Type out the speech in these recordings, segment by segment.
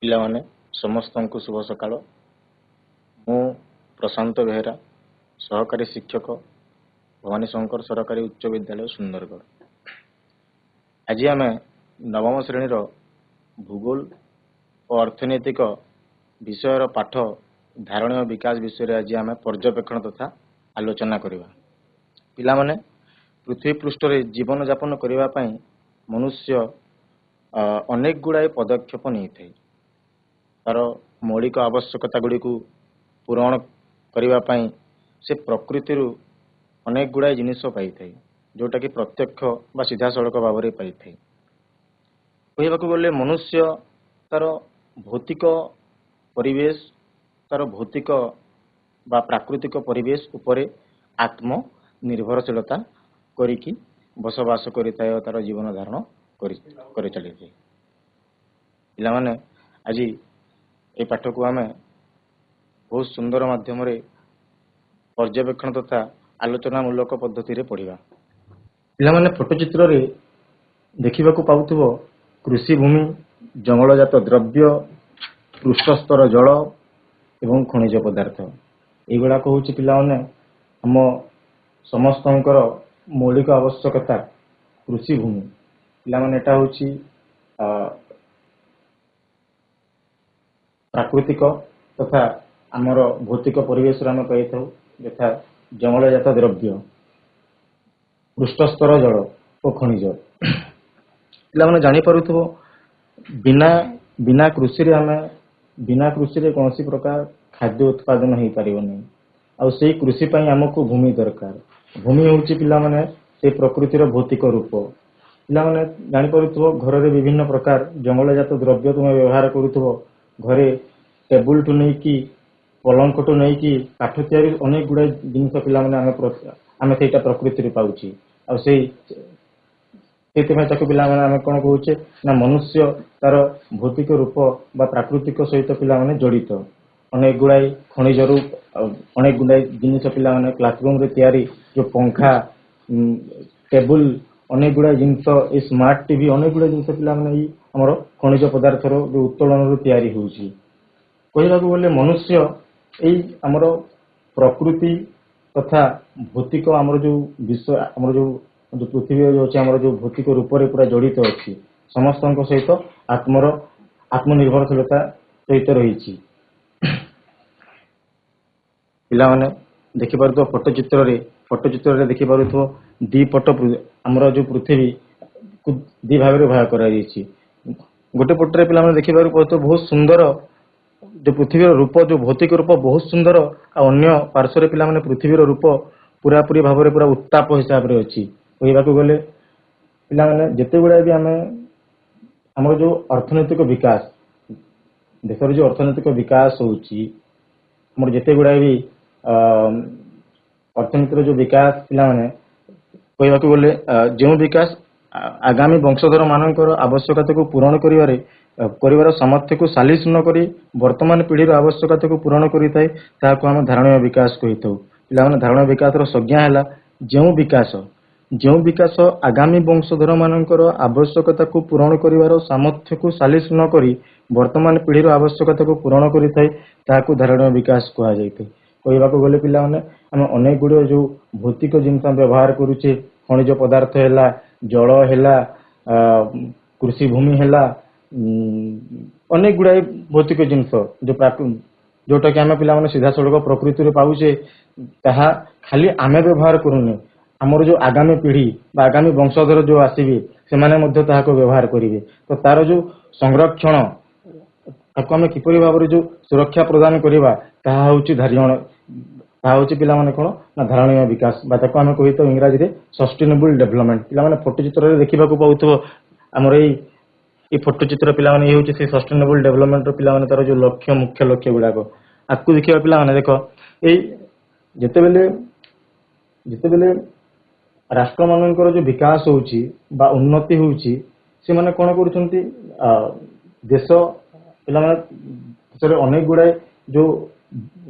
ପିଲାମାନେ ସମସ୍ତଙ୍କୁ ଶୁଭ ସକାଳ। ମୁଁ ପ୍ରଶାନ୍ତ ବେହେରା, ସହକାରୀ ଶିକ୍ଷକ, ଭବାନୀ ଶଙ୍କର ସରକାରୀ ଉଚ୍ଚ ବିଦ୍ୟାଳୟ ସୁନ୍ଦରଗଡ଼। ଆଜି ଆମେ ନବମ ଶ୍ରେଣୀର ଭୂଗୋଳ ଓ ଅର୍ଥନୈତିକ ବିଷୟର ପାଠ ଧାରଣୀୟ ବିକାଶ ବିଷୟରେ ଆଜି ଆମେ ପର୍ଯ୍ୟବେକ୍ଷଣ ତଥା ଆଲୋଚନା କରିବା। ପିଲାମାନେ, ପୃଥିବୀ ପୃଷ୍ଠରେ ଜୀବନଯାପନ କରିବା ପାଇଁ ମନୁଷ୍ୟ ଅନେକ ଗୁଡ଼ାଏ ପଦକ୍ଷେପ ନେଇଥାଏ। ତାର ମୌଳିକ ଆବଶ୍ୟକତା ଗୁଡ଼ିକୁ ପୂରଣ କରିବା ପାଇଁ ସେ ପ୍ରକୃତିରୁ ଅନେକ ଗୁଡ଼ାଏ ଜିନିଷ ପାଇଥାଏ, ଯେଉଁଟାକି ପ୍ରତ୍ୟକ୍ଷ ବା ସିଧାସଳଖ ଭାବରେ ପାଇଥାଏ। କହିବାକୁ ଗଲେ ମନୁଷ୍ୟ ତାର ଭୌତିକ ପରିବେଶ, ତାର ଭୌତିକ ବା ପ୍ରାକୃତିକ ପରିବେଶ ଉପରେ ଆତ୍ମନିର୍ଭରଶୀଳତା କରିକି ବସବାସ କରିଥାଏ ଓ ତାର ଜୀବନ ଧାରଣ କରି ଚାଲିଥାଏ। ପିଲାମାନେ, ଆଜି এই ପାଠକୁ ଆମେ ବହୁତ ସୁନ୍ଦର ମାଧ୍ୟମରେ ପର୍ଯ୍ୟବେକ୍ଷଣ ତଥା ଆଲୋଚନାମୂଳକ ପଦ୍ଧତିରେ ପଢ଼ିବା। ପିଲାମାନେ, ଫଟୋଚିତ୍ରରେ ଦେଖିବାକୁ ପାଉଥିବ କୃଷିଭୂମି, ଜଙ୍ଗଲଜାତ ଦ୍ରବ୍ୟ, ପୃଷ୍ଠସ୍ତର ଜଳ ଏବଂ ଖଣିଜ ପଦାର୍ଥ। ଏଇଗୁଡ଼ାକ ହେଉଛି ପିଲାମାନେ ଆମ ସମସ୍ତଙ୍କର ମୌଳିକ ଆବଶ୍ୟକତା। କୃଷିଭୂମି ପିଲାମାନେ, ଏଟା ହେଉଛି ପ୍ରାକୃତିକ ତଥା ଆମର ଭୌତିକ ପରିବେଶରେ ଆମେ ପାଇଥାଉ, ଯଥା ଜଙ୍ଗଲଜାତ ଦ୍ରବ୍ୟ, ପୃଷ୍ଠସ୍ତର ଜଳ ଓ ଖଣିଜ। ପିଲାମାନେ ଜାଣିପାରୁଥିବ ବିନା କୃଷିରେ କୌଣସି ପ୍ରକାର ଖାଦ୍ୟ ଉତ୍ପାଦନ ହେଇପାରିବ ନାହିଁ। ଆଉ ସେଇ କୃଷି ପାଇଁ ଆମକୁ ଭୂମି ଦରକାର। ଭୂମି ହେଉଛି ପିଲାମାନେ ସେ ପ୍ରକୃତିର ଭୌତିକ ରୂପ। ପିଲାମାନେ ଜାଣିପାରୁଥିବ ଘରରେ ବିଭିନ୍ନ ପ୍ରକାର ଜଙ୍ଗଲଜାତ ଦ୍ରବ୍ୟ ତୁମେ ବ୍ୟବହାର କରୁଥିବ। ଘରେ ଟେବୁଲଠୁ ନେଇକି ପଲଙ୍କଠୁ ନେଇକି କାଠ ତିଆରି ଅନେକ ଗୁଡ଼ାଏ ଜିନିଷ ପିଲାମାନେ ଆମେ ସେଇଟା ପ୍ରକୃତିରୁ ପାଉଛି। ଆଉ ସେଇଥିପାଇଁ ତାକୁ ପିଲାମାନେ ଆମେ କ'ଣ କହୁଛେ ନା ମନୁଷ୍ୟ ତାର ଭୌତିକ ରୂପ ବା ପ୍ରାକୃତିକ ସହିତ ପିଲାମାନେ ଜଡ଼ିତ। ଅନେକ ଗୁଡ଼ାଏ ଖଣିଜରୁ ଅନେକ ଗୁଡ଼ାଏ ଜିନିଷ ପିଲାମାନେ କ୍ଲାସରୁମରେ ତିଆରି, ଯେଉଁ ପଙ୍ଖା, ଟେବୁଲ, ଅନେକ ଗୁଡ଼ାଏ ଜିନିଷ, ଏଇ ସ୍ମାର୍ଟ ଟିଭି, ଅନେକ ଗୁଡ଼ାଏ ଜିନିଷ ପିଲାମାନେ ଏଇ ଆମର ଖଣିଜ ପଦାର୍ଥର ଯେଉଁ ଉତ୍ତୋଳନରୁ ତିଆରି ହେଉଛି। କହିବାକୁ ଗଲେ ମନୁଷ୍ୟ ଏଇ ଆମର ପ୍ରକୃତି ତଥା ଭୌତିକ ଆମର ଯେଉଁ ବିଶ୍ୱ, ଆମର ଯେଉଁ ପୃଥିବୀ ଅଛି, ଆମର ଯେଉଁ ଭୌତିକ ରୂପରେ ପୁରା ଜଡ଼ିତ ଅଛି, ସମସ୍ତଙ୍କ ସହିତ ଆତ୍ମନିର୍ଭରଶୀଳତା ସହିତ ରହିଛି। ପିଲାମାନେ ଦେଖିପାରୁଥିବ ଫଟୋଚିତ୍ରରେ ଦେଖିପାରୁଥିବ ଦିପଟ ଆମର ଯେଉଁ ପୃଥିବୀକୁ ଦି ଭାଗରେ ଭାଗ କରାଯାଇଛି। ଗୋଟେ ପଟରେ ପିଲାମାନେ ଦେଖିବାକୁ ପାଉଥିବ ବହୁତ ସୁନ୍ଦର ଯେଉଁ ପୃଥିବୀର ରୂପ, ଯେଉଁ ଭୌତିକ ରୂପ ବହୁତ ସୁନ୍ଦର, ଆଉ ଅନ୍ୟ ପାର୍ଶ୍ୱରେ ପିଲାମାନେ ପୃଥିବୀର ରୂପ ପୁରାପୁରି ଭାବରେ ପୁରା ଉତ୍ତାପ ହିସାବରେ ଅଛି। କହିବାକୁ ଗଲେ ପିଲାମାନେ ଯେତେଗୁଡ଼ାଏ ବି ଆମର ଯେଉଁ ଅର୍ଥନୈତିକ ବିକାଶ, ଦେଶର ଯେଉଁ ଅର୍ଥନୈତିକ ବିକାଶ ହେଉଛି, ଆମର ଯେତେଗୁଡ଼ାଏ ବି ଅର୍ଥନୀତିର ଯେଉଁ ବିକାଶ ପିଲାମାନେ କହିବାକୁ ଗଲେ ଯେଉଁ ବିକାଶ ଆଗାମୀ ବଂଶଧର ମାନଙ୍କର ଆବଶ୍ୟକତାକୁ ପୂରଣ କରିବାର ସାମର୍ଥ୍ୟକୁ ସାଲିସ ନ କରି ବର୍ତ୍ତମାନ ପିଢ଼ିର ଆବଶ୍ୟକତାକୁ ପୂରଣ କରିଥାଏ, ତାହାକୁ ଆମେ ଧାରଣୀୟ ବିକାଶ କହିଥାଉ। ପିଲାମାନେ, ଧାରଣୀୟ ବିକାଶର ସଂଜ୍ଞା ହେଲା ଯେଉଁ ବିକାଶ ଆଗାମୀ ବଂଶଧର ମାନଙ୍କର ଆବଶ୍ୟକତାକୁ ପୂରଣ କରିବାର ସାମର୍ଥ୍ୟକୁ ସାଲିସ ନ କରି ବର୍ତ୍ତମାନ ପିଢ଼ିର ଆବଶ୍ୟକତାକୁ ପୂରଣ କରିଥାଏ, ତାହାକୁ ଧାରଣୀୟ ବିକାଶ କୁହାଯାଇଥାଏ। କହିବାକୁ ଗଲେ ପିଲାମାନେ, ଆମେ ଅନେକ ଗୁଡ଼ିଏ ଯେଉଁ ଭୌତିକ ଜିନିଷ ବ୍ୟବହାର କରୁଛେ, ଖଣିଜ ପଦାର୍ଥ ହେଲା, ଜଳ ହେଲା, କୃଷିଭୂମି ହେଲା, ଅନେକ ଗୁଡ଼ାଏ ଭୌତିକ ଜିନିଷ ଯେଉଁଟାକି ଆମେ ପିଲାମାନେ ସିଧାସଳଖ ପ୍ରକୃତିରୁ ପାଉଛେ, ତାହା ଖାଲି ଆମେ ବ୍ୟବହାର କରୁନେ, ଆମର ଯେଉଁ ଆଗାମୀ ପିଢ଼ି ବା ଆଗାମୀ ବଂଶଧର ଯେଉଁ ଆସିବେ ସେମାନେ ମଧ୍ୟ ତାହାକୁ ବ୍ୟବହାର କରିବେ। ତ ତାର ଯେଉଁ ସଂରକ୍ଷଣ, ତାକୁ ଆମେ କିପରି ଭାବରେ ଯେଉଁ ସୁରକ୍ଷା ପ୍ରଦାନ କରିବା, ତାହା ହେଉଛି ପିଲାମାନେ କ'ଣ ନା ଧାରଣୀୟ ବିକାଶ, ବା ତାକୁ ଆମେ କହିଥାଉ ଇଂରାଜୀରେ ସଷ୍ଟେନେବୁଲ ଡେଭଲପମେଣ୍ଟ। ପିଲାମାନେ ଫଟୋଚିତ୍ରରେ ଦେଖିବାକୁ ପାଉଥିବ ଆମର ଏଇ ଫଟୋଚିତ୍ର ପିଲାମାନେ ଇଏ ହେଉଛି ସେଇ ସଷ୍ଟେନେବୁଲ ଡେଭଲପମେଣ୍ଟର ପିଲାମାନେ ତାର ଯେଉଁ ମୁଖ୍ୟ ଲକ୍ଷ୍ୟ ଗୁଡ଼ାକ। ଆକୁ ଦେଖିବା ପିଲାମାନେ, ଦେଖ ଏଇ ଯେତେବେଳେ ରାଷ୍ଟ୍ରମାନଙ୍କର ଯେଉଁ ବିକାଶ ହେଉଛି ବା ଉନ୍ନତି ହେଉଛି, ସେମାନେ କ'ଣ କରୁଛନ୍ତି, ଦେଶରେ ଅନେକ ଗୁଡ଼ାଏ ଯେଉଁ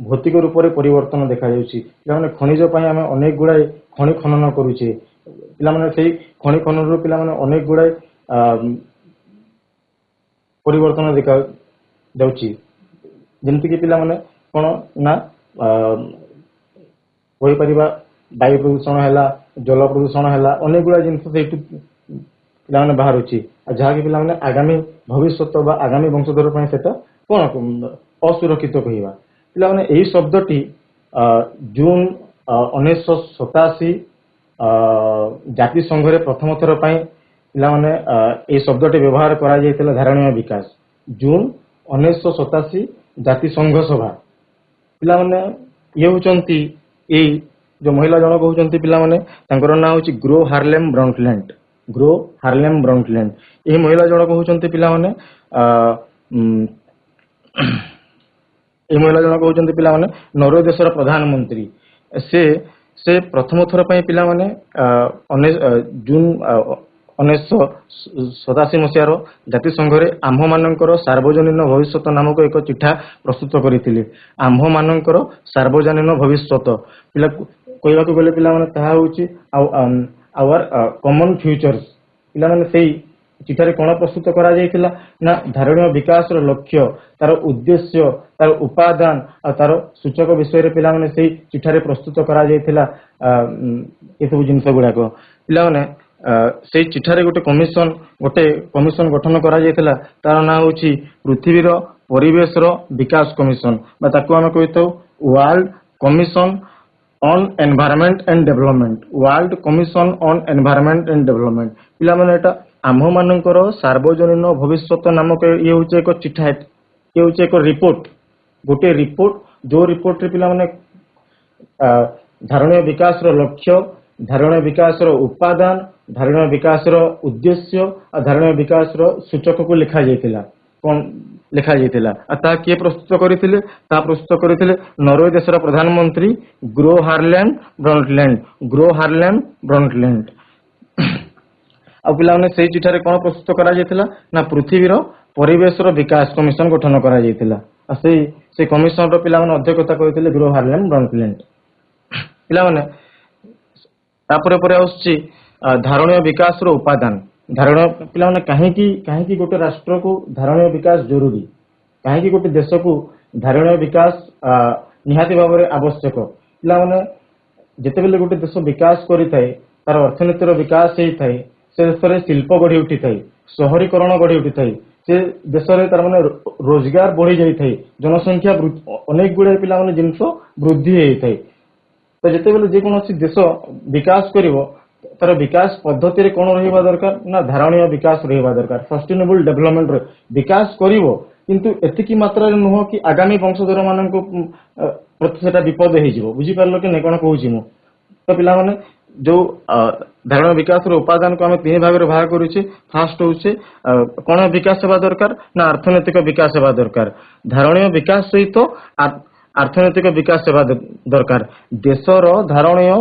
ଭୌତିକ ରୂପରେ ପରିବର୍ତ୍ତନ ଦେଖାଯାଉଛି। ପିଲାମାନେ ଖଣିଜ ପାଇଁ ଆମେ ଅନେକ ଗୁଡ଼ାଏ ଖଣି ଖନନ କରୁଛେ। ପିଲାମାନେ ସେଇ ଖଣି ଖନନରୁ ପିଲାମାନେ ଅନେକ ଗୁଡ଼ାଏ ପରିବର୍ତ୍ତନ ଯାଉଛି। ଯେମିତିକି ପିଲାମାନେ କ'ଣ ନା କହିପାରିବା ବାୟୁ ପ୍ରଦୂଷଣ ହେଲା, ଜଳ ପ୍ରଦୂଷଣ ହେଲା, ଅନେକ ଗୁଡା ଜିନିଷ ସେଇଠୁ ପିଲାମାନେ ବାହାରୁଛି, ଆଉ ଯାହାକି ପିଲାମାନେ ଆଗାମୀ ଭବିଷ୍ୟତ ବା ଆଗାମୀ ବଂଶଧର ପାଇଁ ସେଟା କ'ଣ ଅସୁରକ୍ଷିତ କହିବା। ପିଲାମାନେ ଏହି ଶବ୍ଦଟି ଜୁନ 1987 ଜାତିସଂଘରେ ପ୍ରଥମ ଥର ପାଇଁ ପିଲାମାନେ ଏହି ଶବ୍ଦଟି ବ୍ୟବହାର କରାଯାଇଥିଲା, ଧାରଣୀୟ ବିକାଶ। ଜୁନ 1987 ଜାତିସଂଘ ସଭା। ପିଲାମାନେ ଇଏ ହଉଛନ୍ତି ଏଇ ଯୋଉ ମହିଳା ଜଣକ ହଉଛନ୍ତି ପିଲାମାନେ, ତାଙ୍କର ନାଁ ହଉଛି ଗ୍ରୋ ହାର୍ଲେମ ବ୍ରଣ୍ଡଟଲ୍ୟାଣ୍ଡ। ଗ୍ରୋ ହାର୍ଲେମ ବ୍ରଣ୍ଡଟଲ୍ୟାଣ୍ଡ ଏହି ମହିଳା ଜଣକ ହଉଛନ୍ତି ପିଲାମାନେ ଏହି ମହିଳା ଜଣକ ହଉଛନ୍ତି ପିଲାମାନେ ନରୱେ ଦେଶର ପ୍ରଧାନମନ୍ତ୍ରୀ। ସେ ପ୍ରଥମ ଥର ପାଇଁ ପିଲାମାନେ ଜୁନ 1987 ମସିହାର ଜାତିସଂଘରେ ଆମ୍ଭମାନଙ୍କର ସାର୍ବଜନୀନ ଭବିଷ୍ୟତ ନାମକ ଏକ ଚିଠା ପ୍ରସ୍ତୁତ କରିଥିଲେ। ଆମ୍ଭମାନଙ୍କର ସାର୍ବଜନୀନ ଭବିଷ୍ୟତ ପିଲା କହିବାକୁ ଗଲେ ପିଲାମାନେ ତାହା ହେଉଛି ଆୱାର କମନ ଫ୍ୟୁଚର୍ସ। ପିଲାମାନେ ସେଇ ଚିଠାରେ କ'ଣ ପ୍ରସ୍ତୁତ କରାଯାଇଥିଲା ନା ଧାରଣୀୟ ବିକାଶର ଲକ୍ଷ୍ୟ, ତାର ଉଦ୍ଦେଶ୍ୟ, ତାର ଉପାଦାନ ଆଉ ତାର ସୂଚକ ବିଷୟରେ ପିଲାମାନେ ସେଇ ଚିଠାରେ ପ୍ରସ୍ତୁତ କରାଯାଇଥିଲା। ଏସବୁ ଜିନିଷ ଗୁଡାକ ପିଲାମାନେ ସେଇ ଚିଠାରେ ଗୋଟେ କମିଶନ ଗଠନ କରାଯାଇଥିଲା। ତାର ନାଁ ହେଉଛି ପୃଥିବୀର ପରିବେଶର ବିକାଶ କମିଶନ, ବା ତାକୁ ଆମେ କହିଥାଉ world commission on environment and development. World commission on environment and development. ପିଲାମାନେ ଏଟା ଆମ୍ଭମାନଙ୍କର ସାର୍ବଜନୀନ ଭବିଷ୍ୟତ ନାମକ ଇଏ ହେଉଛି ଏକ ଚିଠା, ଇଏ ହେଉଛି ଏକ ରିପୋର୍ଟ, ଗୋଟିଏ ରିପୋର୍ଟ, ଯୋଉ ରିପୋର୍ଟରେ ପିଲାମାନେ ଧାରଣୀୟ ବିକାଶର ଲକ୍ଷ୍ୟ, ଧାରଣୀୟ ବିକାଶର ଉପାଦାନ, ଧାରଣୀୟ ବିକାଶର ଉଦ୍ଦେଶ୍ୟ ଆଉ ଧାରଣୀୟ ବିକାଶର ସୂଚକକୁ ଲେଖାଯାଇଥିଲା। କ'ଣ ଲେଖାଯାଇଥିଲା ଆଉ ତାହା କିଏ ପ୍ରସ୍ତୁତ କରିଥିଲେ? ତାହା ପ୍ରସ୍ତୁତ କରିଥିଲେ ନରୱେ ଦେଶର ପ୍ରଧାନମନ୍ତ୍ରୀ ଗ୍ରୋ ହାର୍ଲେମ ବ୍ରଣ୍ଡଟଲ୍ୟାଣ୍ଡ। ଗ୍ରୋ ହାର୍ଲେମ ବ୍ରଣ୍ଡଟଲ୍ୟାଣ୍ଡ। ଆଉ ପିଲାମାନେ ସେଇ ଚିଠାରେ କ'ଣ ପ୍ରସ୍ତୁତ କରାଯାଇଥିଲା ନା ପୃଥିବୀର ପରିବେଶର ବିକାଶ କମିଶନ ଗଠନ କରାଯାଇଥିଲା। ଆଉ ସେଇ କମିଶନର ପିଲାମାନେ ଅଧ୍ୟକ୍ଷତା କରିଥିଲେ ଗ୍ରୋ ହାର୍ଲେମ ବ୍ରଣ୍ଡଟଲ୍ୟାଣ୍ଡ। ପିଲାମାନେ ତାପରେ ପରେ ଆସୁଛି ଧାରଣୀୟ ବିକାଶର ଉପାଦାନ। ପିଲାମାନେ କାହିଁକି ଗୋଟେ ରାଷ୍ଟ୍ରକୁ ଧାରଣୀୟ ବିକାଶ ଜରୁରୀ, କାହିଁକି ଗୋଟେ ଦେଶକୁ ଧାରଣୀୟ ବିକାଶ ନିହାତି ଭାବରେ ଆବଶ୍ୟକ? ପିଲାମାନେ ଯେତେବେଳେ ଗୋଟେ ଦେଶ ବିକାଶ କରିଥାଏ, ତାର ଅର୍ଥନୀତିର ବିକାଶ ହେଇଥାଏ, ସେ ଦେଶରେ ଶିଳ୍ପ ଗଢି ଉଠିଥାଏ, ସହରୀକରଣ ଗଢି ଉଠିଥାଏ, ସେ ଦେଶରେ ତାର ମାନେ ରୋଜଗାର ବଢି ଯାଇଥାଏ, ଜନସଂଖ୍ୟା ଅନେକ ଗୁଡାଏ ପିଲାମାନେ ଜିନିଷ ବୃଦ୍ଧି ହେଇଥାଏ। ତ ଯେତେବେଳେ ଯେକୌଣସି ଦେଶ ବିକାଶ କରିବ, ତାର ବିକାଶ ପଦ୍ଧତିରେ କ'ଣ ରହିବା ଦରକାର ନା ଧାରଣୀୟ ବିକାଶ ରହିବା ଦରକାର, ସଷ୍ଟେନେବଲ ଡେଭଲପମେଣ୍ଟ ବିକାଶ କରିବ, କିନ୍ତୁ ଏତିକି ମାତ୍ରାରେ ନୁହଁ କି ଆଗାମୀ ବଂଶଧର ମାନଙ୍କ ପ୍ରତି ସେଟା ବିପଦ ହେଇଯିବ। ବୁଝିପାରିଲ କି ନାଇଁ କ'ଣ କହୁଛି ମୁଁ? ତ ପିଲାମାନେ ଯୋଉ ଧାରଣୀୟ ବିକାଶର ଉପାଦାନକୁ ଆମେ ତିନି ଭାଗରେ ଭାଗ କରୁଛେ। ଫାଷ୍ଟ ହଉଛି କ'ଣ ବିକାଶ ହେବା ଦରକାର ନା ଅର୍ଥନୈତିକ ବିକାଶ ହେବା ଦରକାର। ଧାରଣୀୟ ବିକାଶ ସହିତ ଅର୍ଥନୈତିକ ବିକାଶ ହେବା ଦରକାର। ଦେଶର ଧାରଣୀୟ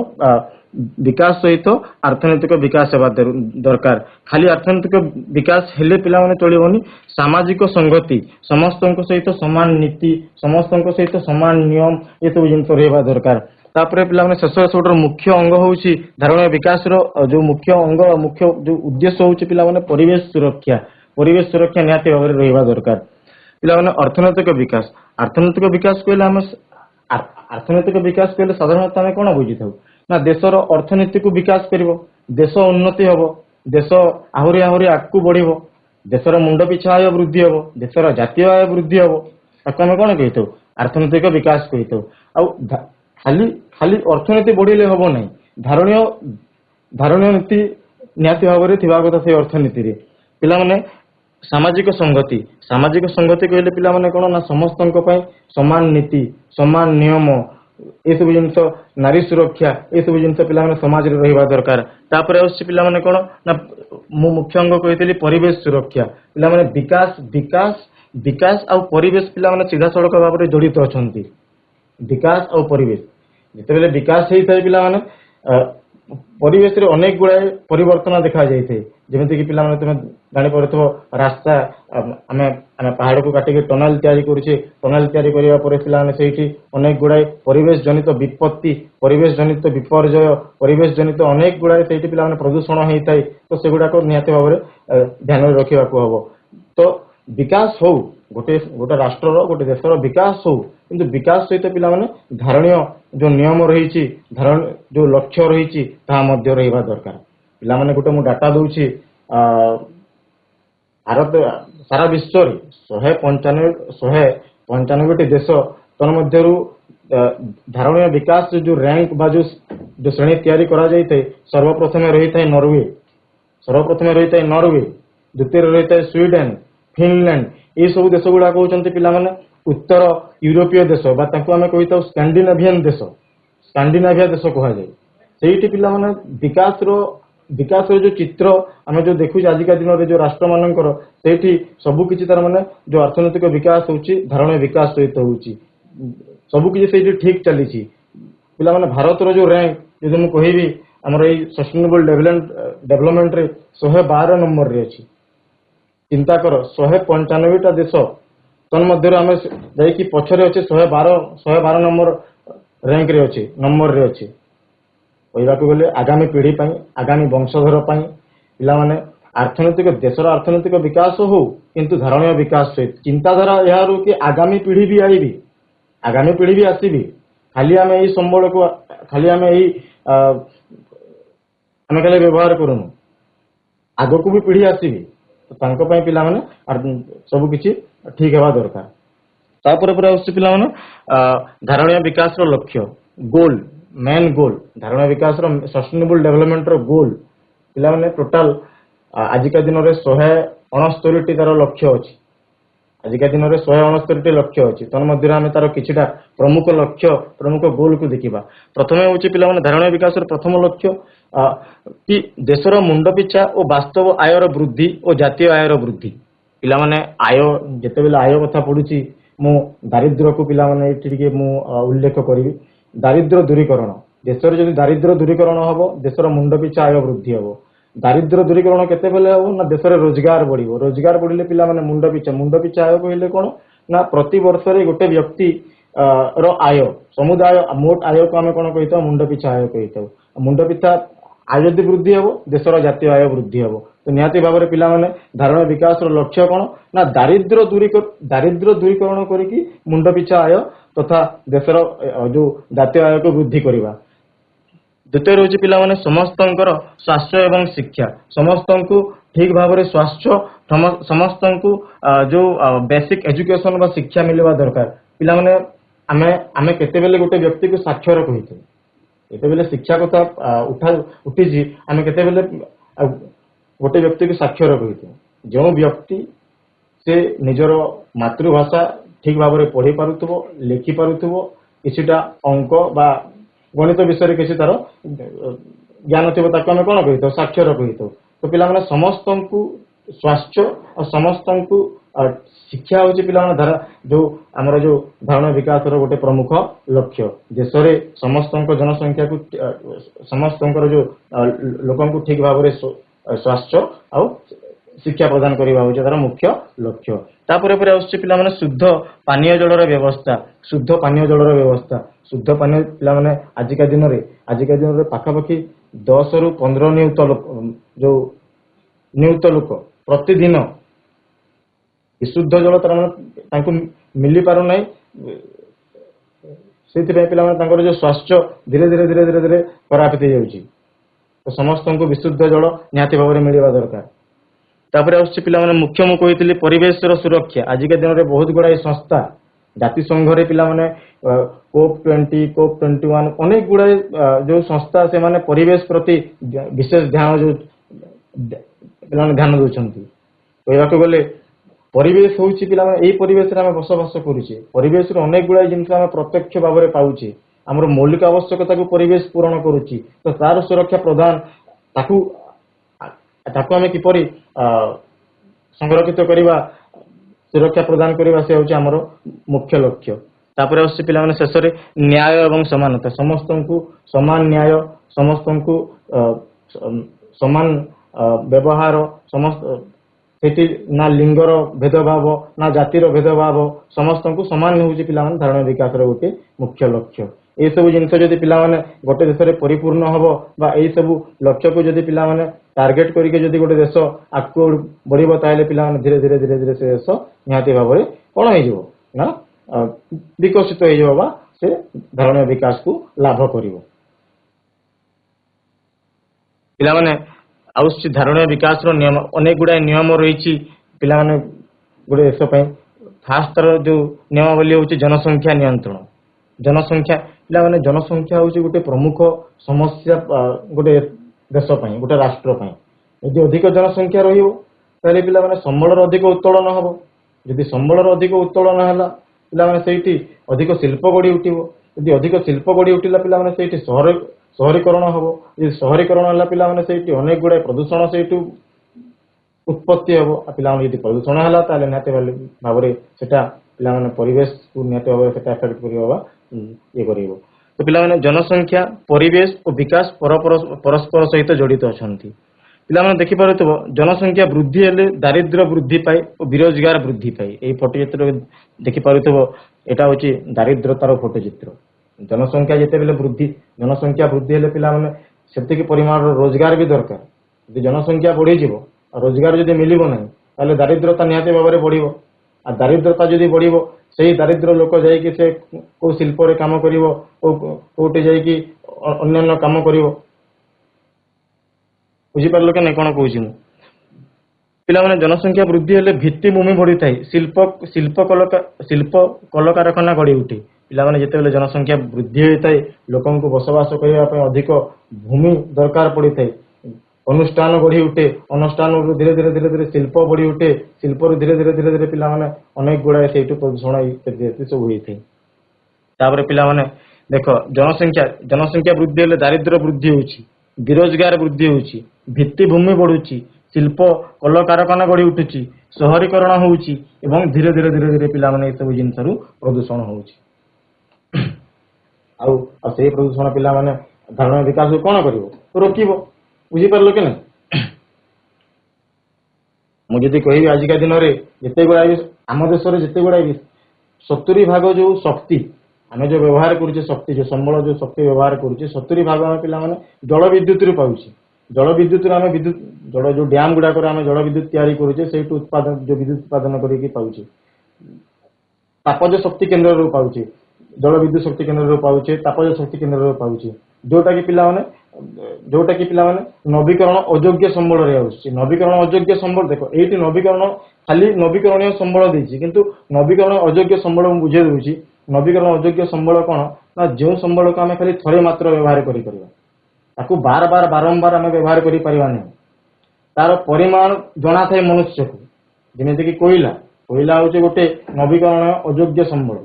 ବିକାଶ ସହିତ ଅର୍ଥନୈତିକ ବିକାଶ ହେବା ଦରକାର। ଖାଲି ଅର୍ଥନୈତିକ ବିକାଶ ହେଲେ ପିଲାମାନେ ଚଳିବନି, ସାମାଜିକ ସଂଗତି, ସମସ୍ତଙ୍କ ସହିତ ସମାନ ନୀତି, ସମସ୍ତଙ୍କ ସହିତ ସମାନ ନିୟମ, ଏସବୁ ଜିନିଷ ରହିବା ଦରକାର। ତାପରେ ପିଲାମାନେ ଶେଷରେ ସବୁଠାରୁ ମୁଖ୍ୟ ଅଙ୍ଗ ହଉଛି ଧାରଣୀୟ ବିକାଶର ଯୋଉ ମୁଖ୍ୟ ଅଙ୍ଗ, ମୁଖ୍ୟ ଯୋଉ ଉଦ୍ଦେଶ୍ୟ ହଉଛି ପିଲାମାନେ ପରିବେଶ ସୁରକ୍ଷା। ପରିବେଶ ସୁରକ୍ଷା ନିହାତି ଭାବରେ ରହିବା ଦରକାର। ପିଲାମାନେ ଅର୍ଥନୈତିକ ବିକାଶ କହିଲେ ସାଧାରଣତଃ ଆମେ କ'ଣ ବୁଝିଥାଉ ନା ଦେଶର ଅର୍ଥନୀତିକୁ ବିକାଶ କରିବ, ଦେଶ ଉନ୍ନତି ହବ, ଦେଶ ଆହୁରି ଆଗକୁ ବଢିବ, ଦେଶର ମୁଣ୍ଡ ପିଛା ଆୟ ବୃଦ୍ଧି ହବ, ଦେଶର ଜାତୀୟ ଆୟ ବୃଦ୍ଧି ହବ, ତାକୁ ଆମେ କ'ଣ କହିଥାଉ? ଅର୍ଥନୈତିକ ବିକାଶ କହିଥାଉ। ଆଉ ଖାଲି ଅର୍ଥନୀତି ବଢିଲେ ହବ ନାହିଁ, ଧାରଣୀୟ ନୀତି ନିହାତି ଭାବରେ ଥିବା କଥା ସେଇ ଅର୍ଥନୀତିରେ। ପିଲାମାନେ ସାମାଜିକ ସଂଗତି କହିଲେ ପିଲାମାନେ କ'ଣ ନା ସମସ୍ତଙ୍କ ପାଇଁ ସମାନ ନୀତି, ସମାନ ନିୟମ, ଏସବୁ ଜିନିଷ, ନାରୀ ସୁରକ୍ଷା, ଏସବୁ ଜିନିଷ ପିଲାମାନେ ସମାଜରେ ରହିବା ଦରକାର। ତାପରେ ଆସୁଛି ପିଲାମାନେ କ'ଣ ନା ମୁଁ ମୁଖ୍ୟ ଅଙ୍ଗ କହିଥିଲି ପରିବେଶ ସୁରକ୍ଷା। ପିଲାମାନେ ବିକାଶ ଆଉ ପରିବେଶ ପିଲାମାନେ ସିଧାସଳଖ ଭାବରେ ଜଡିତ ଅଛନ୍ତି। ବିକାଶ ଆଉ ପରିବେଶ, ଯେତେବେଳେ ବିକାଶ ହେଇଥାଏ ପିଲାମାନେ ପରିବେଶରେ ଅନେକ ଗୁଡାଏ ପରିବର୍ତ୍ତନ ଦେଖାଯାଇଥାଏ। ଯେମିତିକି ପିଲାମାନେ ତୁମେ ଜାଣିପାରୁଥିବ, ରାସ୍ତା ଆମେ ପାହାଡକୁ କାଟିକି ଟନେଲ ତିଆରି କରୁଛେ, ଟନେଲ ତିଆରି କରିବା ପରେ ପିଲାମାନେ ସେଇଠି ଅନେକ ଗୁଡାଏ ପରିବେଶ ଜନିତ ବିପତ୍ତି, ପରିବେଶ ଜନିତ ବିପର୍ଯ୍ୟୟ, ପରିବେଶ ଜନିତ ଅନେକ ଗୁଡାଏ ସେଇଠି ପିଲାମାନେ ପ୍ରଦୂଷଣ ହେଇଥାଏ। ତ ସେଗୁଡାକ ନିହାତି ଭାବରେ ଧ୍ୟାନରେ ରଖିବାକୁ ହବ। ତ ବିକାଶ ହଉ, गोटे गोटे राष्ट्र गोटे देशर विकास हो किंतु विकास सहित पिला माने धारणीय जो नियम रही धारण जो लक्ष्य रही रहा दरकार पिला माने गोटे मु डाटा दूची भारत सारा विश्व रे 195 देश तन्मध्यरु धारणीय विकास जो रैंक बा जो श्रेणी तैयारी करा जाइते सर्वप्रथम रही था नॉर्वे द्वितीय रही था स्वीडेन फिनलैंड ये सब देश गुड़ा कहते पिला माने उत्तर यूरोपीय देश बा तांको आमे कहि था स्कैंडिनेवियन देश स्कैंडिनेविया देश कहा जाए सेठी पिला माने विकास जो चित्र आम जो देखु आजिका दिन में जो राष्ट्र मानकर सेठी सबु किछि तार माने जो अर्थनैतिक विकास होउची धारणीय विकास सहित होउची सबु किछि सेठी ठीक चली पिला माने भारत रो जो रैंक यदि मु कहिबी हमर ए सस्टेनेबल डेवलपमेंट रे 112 नंबर रे अछि चिंता कर 195 देश तन्मध्य आम जाइए पछरे अच्छे 112 नंबर रैंक रे अच्छे नंबर रे अच्छे कहवाक गले आगामी पीढ़ी आगामी वंशधर पिला माने अर्थनैतिक देशर अर्थनैतिक विकास हो किंतु धारणीय विकास सहित चिंताधारा यार कि आगामी पीढ़ी भी आईबी आगामी पीढ़ी भी आसबी खाली आम यही संबल को खाली आम यही आम खाली व्यवहार करूनु आग को भी पीढ़ी आसबी तो पिला माने सब किछि ठीक हेबा दरकार तापर पर आउछि पिला माने धारणीय विकास रो लक्ष्य गोल मेन गोल धारणीय विकास रो सस्टेनेबल डेवलपमेंट रो गोल पिला माने टोटल आजिका दिन रे 169 तार लक्ष्य अछि आजिका दिन रे 169 लक्ष्य अछि तन मध्य आमे तार किछिटा प्रमुख लक्ष्य प्रमुख गोल को देखिबा प्रथमे होछि पिला माने धारणीय विकास रो प्रथम लक्ष्य कि देशर मुंड पिछा और वास्तव आयर वृद्धि और जातीय आयर वृद्धि पिला माने आय जेते बेले आय कथा पडुची मु दारिद्र्य को पिला माने टिके मु उल्लेख करिवि दारिद्र्य दूरीकरण देशर जदि दारिद्र्य दूरीकरण हबो देशर मुंड पिछा आय वृद्धि हबो दारिद्र्य दूरीकरण केते बेले हबो ना देशर रोजगार बढ़िबो रोजगार बढ़िले पिला माने मुंड पिछा आय कहले कोन ना प्रति वर्ष रे गोटे व्यक्ति रो आय समुदाय मोट आय को आमे कोन कहितो मुंड पिछा आय कहितो मुंड पिछा आय यदि वृद्धि हम देशर जातीय आय वृद्धि हम तो निहाती भाव में पिला माने धारणीय विकास लक्ष्य कौन ना दारिद्र्य दूरीकरण करिकी मुंड पिछा आय तथा देशर जो जातीय आय को वृद्धि करवा द्वितीय रही पिला माने समस्तंकर स्वास्थ्य एवं शिक्षा समस्त को ठीक भाव में स्वास्थ्य समस्त को जो बेसिक एजुकेशन बा शिक्षा मिलवा दरकार पिला माने आमे केते बेले गोटे व्यक्ति को साक्षर कहिथे एते बेले शिक्षा कथा उठी आम केते बेले गोटे व्यक्ति को साक्षर कही जो व्यक्ति से निजर मातृभाषा ठीक भाव में पढ़ी पारुथबो लिखि पारुथबो किछिटा अंक बा गणित विषय किसी तार ज्ञान थी ताको आम कौन कही साक्षर कही तो पिला माने समस्त को स्वास्थ्य और समस्त को शिक्षा हूँ पिला धारा जो आमर जो धारणीय विकास गोटे प्रमुख लक्ष्य देश में समस्त जनसंख्या को समस्त जो लोक ठीक भाव में स्वास्थ्य और शिक्षा प्रदान करने हूँ तार मुख्य लक्ष्य तापर पिला माने शुद्ध पानीय जलर व्यवस्था शुद्ध पानीय जलर व्यवस्था शुद्ध पानीय पिला माने आजिका दिन में पाखापाखि 10 ରୁ 15 नियुक्त लोक प्रतिदिन विशुद्ध जल तार मिली पार ना से पिला जो स्वास्थ्य धीरे धीरे धीरे धीरे धीरे खराब हो जाऊँगी तो समस्त को विशुद्ध जल निहाती भाव में मिलवा दरकार तापर पिला मुख्य मु कही परिवेश सुरक्षा आजिका दिन में बहुत गुड़ाई संस्था जातिसंघ पिला कोप 20 कोप 21 अनेक गुड़ाई जो संस्था से माने परिवेश प्रति विशेष ध्यान जो पिला ध्यान दौरान कहवाक गले परिवेश हूँ पिला यही परिवेश बसवास करुचे परिवेश अनेक गुड़ाई जिन प्रत्यक्ष भाव में पाचे आमर मौलिक आवश्यकता को परिवेश पूरण करुच्ची तो तार सुरक्षा प्रदान ताकू आम किपरि संरक्षित करवा सुरक्षा प्रदान करवा से हूँ आमर मुख्य लक्ष्य तापर आस पिला शेष में न्याय एवं समानता समस्त को समान न्याय समस्त को समान व्यवहार समस्त सेठी ना लिंगर भेदभाव ना जातिर भेदभाव समस्त को समान हूँ पिला धारणीय विकास गोटे मुख्य लक्ष्य এই সব জিনিস যদি পিলামানে গোটে দেশে পরিপূর্ণ হব বা এই সব লক্ষ্যକୁ যদি পিলামানে টার্গেট করিকে যদি গোটে দেশ আଗକୁ বড়িব তাহলে পিলামানে ধীরে ধীরে ধীরে ধীরে সে দেশ নিহাতি ভাবে কোণ হয়ে না বিকশিত হয়ে বা সে ধারণীয় বিকাশକୁ লাভ করিব। ପିଲାମାନେ ଆଉ ଧାରଣୀୟ ବିକାଶର ନିୟମ ଅନେକ ଗୁଡାଏ ନିୟମ ରହିଛି ପିଲାମାନେ ଗୋଟେ ଦେଶ ପାଇଁ। ଫାଷ୍ଟ ତାର ଯୋଉ ନିୟମାବଳୀ ହଉଛି ଜନସଂଖ୍ୟା ନିୟନ୍ତ୍ରଣ। ଜନସଂଖ୍ୟା ପିଲାମାନେ ଜନସଂଖ୍ୟା ହଉଛି ଗୋଟେ ପ୍ରମୁଖ ସମସ୍ୟା ଗୋଟେ ଦେଶ ପାଇଁ ଗୋଟେ ରାଷ୍ଟ୍ର ପାଇଁ। ଯଦି ଅଧିକ ଜନସଂଖ୍ୟା ରହିବ ତାହେଲେ ପିଲାମାନେ ସମ୍ବଳର ଅଧିକ ଉତ୍ତୋଳନ ହବ। ଯଦି ସମ୍ବଳର ଅଧିକ ଉତ୍ତୋଳନ ହେଲା ପିଲାମାନେ ସେଇଠି ଅଧିକ ଶିଳ୍ପ ଗଢି ଉଠିବ। ଯଦି ଅଧିକ ଶିଳ୍ପ ଗଢି ଉଠିଲା ପିଲାମାନେ ସେଇଠି ସହରୀକରଣ ହବ। ଯଦି ସହରୀକରଣ ହେଲା ପିଲାମାନେ ସେଇଠି ଅନେକ ଗୁଡାଏ ପ୍ରଦୂଷଣ ସେଇଠୁ ଉତ୍ପତ୍ତି ହବ। ଆଉ ପିଲାମାନେ ଯଦି ପ୍ରଦୂଷଣ ହେଲା ତାହେଲେ ନିହାତି ଭାବରେ ସେଟା ପିଲାମାନେ ପରିବେଶକୁ ନିହାତି ଭାବରେ ସେଟା ଏଫେକ୍ଟ କରିବ ବା ଇଏ କରିବ। ତ ପିଲାମାନେ ଜନସଂଖ୍ୟା ପରିବେଶ ଓ ବିକାଶ ପରସ୍ପର ସହିତ ଜଡିତ ଅଛନ୍ତି। ପିଲାମାନେ ଦେଖିପାରୁଥିବ ଜନସଂଖ୍ୟା ବୃଦ୍ଧି ହେଲେ ଦାରିଦ୍ର୍ୟ ବୃଦ୍ଧି ପାଏ ଓ ବେରୋଜଗାର ବୃଦ୍ଧି ପାଏ। ଏଇ ଫଟୋ ଚିତ୍ର ଦେଖିପାରୁଥିବ ଏଟା ହଉଛି ଦାରିଦ୍ରତାର ଫଟୋ ଚିତ୍ର। ଜନସଂଖ୍ୟା ଯେତେବେଳେ ଜନସଂଖ୍ୟା ବୃଦ୍ଧି ହେଲେ ପିଲାମାନେ ସେତିକି ପରିମାଣର ରୋଜଗାର ବି ଦରକାର। ଯଦି ଜନସଂଖ୍ୟା ବଢିଯିବ ଆଉ ରୋଜଗାର ଯଦି ମିଳିବ ନାହିଁ ତାହେଲେ ଦାରିଦ୍ରତା ନିହାତି ଭାବରେ ବଢିବ। ଆଉ ଦାରିଦ୍ରତା ଯଦି ବଢିବ ସେଇ ଦାରିଦ୍ର ଲୋକ ଯାଇକି ସେ କୋଉ ଶିଳ୍ପରେ କାମ କରିବ କୋଉଠି ଯାଇକି ଅନ୍ୟାନ୍ୟ କାମ କରିବ। ବୁଝିପାରିଲ କି ନାଇଁ କଣ କହୁଛି ମୁଁ? ପିଲାମାନେ ଜନସଂଖ୍ୟା ବୃଦ୍ଧି ହେଲେ ଭିତ୍ତିଭୂମି ବଢିଥାଏ। ଶିଳ୍ପ କଳକାରଖାନା ଗଢି ଉଠେ। ପିଲାମାନେ ଯେତେବେଳେ ଜନସଂଖ୍ୟା ବୃଦ୍ଧି ହୋଇଥାଏ ଲୋକଙ୍କୁ ବସବାସ କରିବା ପାଇଁ ଅଧିକ ଭୂମି ଦରକାର ପଡିଥାଏ। ଅନୁଷ୍ଠାନ ଗଢି ଉଠେ। ଅନୁଷ୍ଠାନରୁ ଧୀରେ ଧୀରେ ଧୀରେ ଧୀରେ ଶିଳ୍ପ ବଢି ଉଠେ। ଶିଳ୍ପରୁ ଧୀରେ ଧୀରେ ଧୀରେ ଧୀରେ ପିଲାମାନେ ଅନେକ ଗୁଡାଏ ସେଇଠୁ ପ୍ରଦୂଷଣ ସବୁ ହୋଇଥାଏ। ତାପରେ ପିଲାମାନେ ଦେଖ ଜନସଂଖ୍ୟା ବୃଦ୍ଧି ହେଲେ ଦାରିଦ୍ର୍ୟ ବୃଦ୍ଧି ହଉଛି, ବେରୋଜଗାର ବୃଦ୍ଧି ହଉଛି, ଭିତ୍ତିଭୂମି ବଢୁଛି, ଶିଳ୍ପ କଳକାରଖାନା ଗଢି ଉଠୁଛି, ସହରୀକରଣ ହଉଛି ଏବଂ ଧୀରେ ଧୀରେ ଧୀରେ ଧୀରେ ପିଲାମାନେ ଏସବୁ ଜିନିଷରୁ ପ୍ରଦୂଷଣ ହଉଛି। ଆଉ ସେଇ ପ୍ରଦୂଷଣ ପିଲାମାନେ ଧାରଣୀୟ ବିକାଶକୁ କଣ କରିବ? ରୋକିବ। ବୁଝିପାରିଲ କି ନାହିଁ? ମୁଁ ଯଦି କହିବି ଆଜିକା ଦିନରେ ଯେତେ ଗୁଡାଏ ଆମ ଦେଶରେ ଯେତେ ଗୁଡାଏ 70% ଯୋଉ ଶକ୍ତି ଆମେ ଯୋଉ ବ୍ୟବହାର କରୁଛେ ଶକ୍ତି ଯୋଉ ସମ୍ବଳ ଯୋଉ ଶକ୍ତି ବ୍ୟବହାର କରୁଛେ 70% ଆମେ ପିଲାମାନେ ଜଳ ବିଦ୍ୟୁତରୁ ପାଉଛେ। ଜଳ ବିଦ୍ୟୁତରୁ ଆମେ ଯୋଉ ଡ୍ୟାମ ଗୁଡାକରେ ଆମେ ଜଳ ବିଦ୍ୟୁତ ତିଆରି କରୁଛେ ସେଇଠୁ ଯୋଉ ବିଦ୍ୟୁତ ଉତ୍ପାଦନ କରିକି ପାଉଛେ। ତାପଜ ଶକ୍ତି କେନ୍ଦ୍ରରୁ ପାଉଛେ, ଜଳ ବିଦ୍ୟୁତ ଶକ୍ତି କେନ୍ଦ୍ରରୁ ପାଉଛେ, ତାପଜ ଶକ୍ତି କେନ୍ଦ୍ରରୁ ପାଉଛେ, ଯୋଉଟା କି ପିଲାମାନେ ନବୀକରଣ ଅଯୋଗ୍ୟ ସମ୍ବଳରେ ଆସୁଛି। ନବୀକରଣ ଅଯୋଗ୍ୟ ସମ୍ବଳ ଦେଖ ଏଇଠି ଖାଲି ନବୀକରଣୀୟ ସମ୍ବଳ ଦେଇଛି, କିନ୍ତୁ ନବୀକରଣ ଅଯୋଗ୍ୟ ସମ୍ବଳ ମୁଁ ବୁଝେଇ ଦଉଛି। ନବୀକରଣ ଅଯୋଗ୍ୟ ସମ୍ବଳ କଣ ନା ଯେଉଁ ସମ୍ବଳକୁ ଆମେ ଖାଲି ଥରେ ମାତ୍ର ବ୍ୟବହାର କରିପାରିବା, ତାକୁ ବାରମ୍ବାର ଆମେ ବ୍ୟବହାର କରିପାରିବା ନାହିଁ। ତାର ପରିମାଣ ଜଣାଥାଏ ମନୁଷ୍ୟକୁ। ଯେମିତିକି କୋଇଲା ହଉଛି ଗୋଟେ ନବୀକରଣ ଅଯୋଗ୍ୟ ସମ୍ବଳ।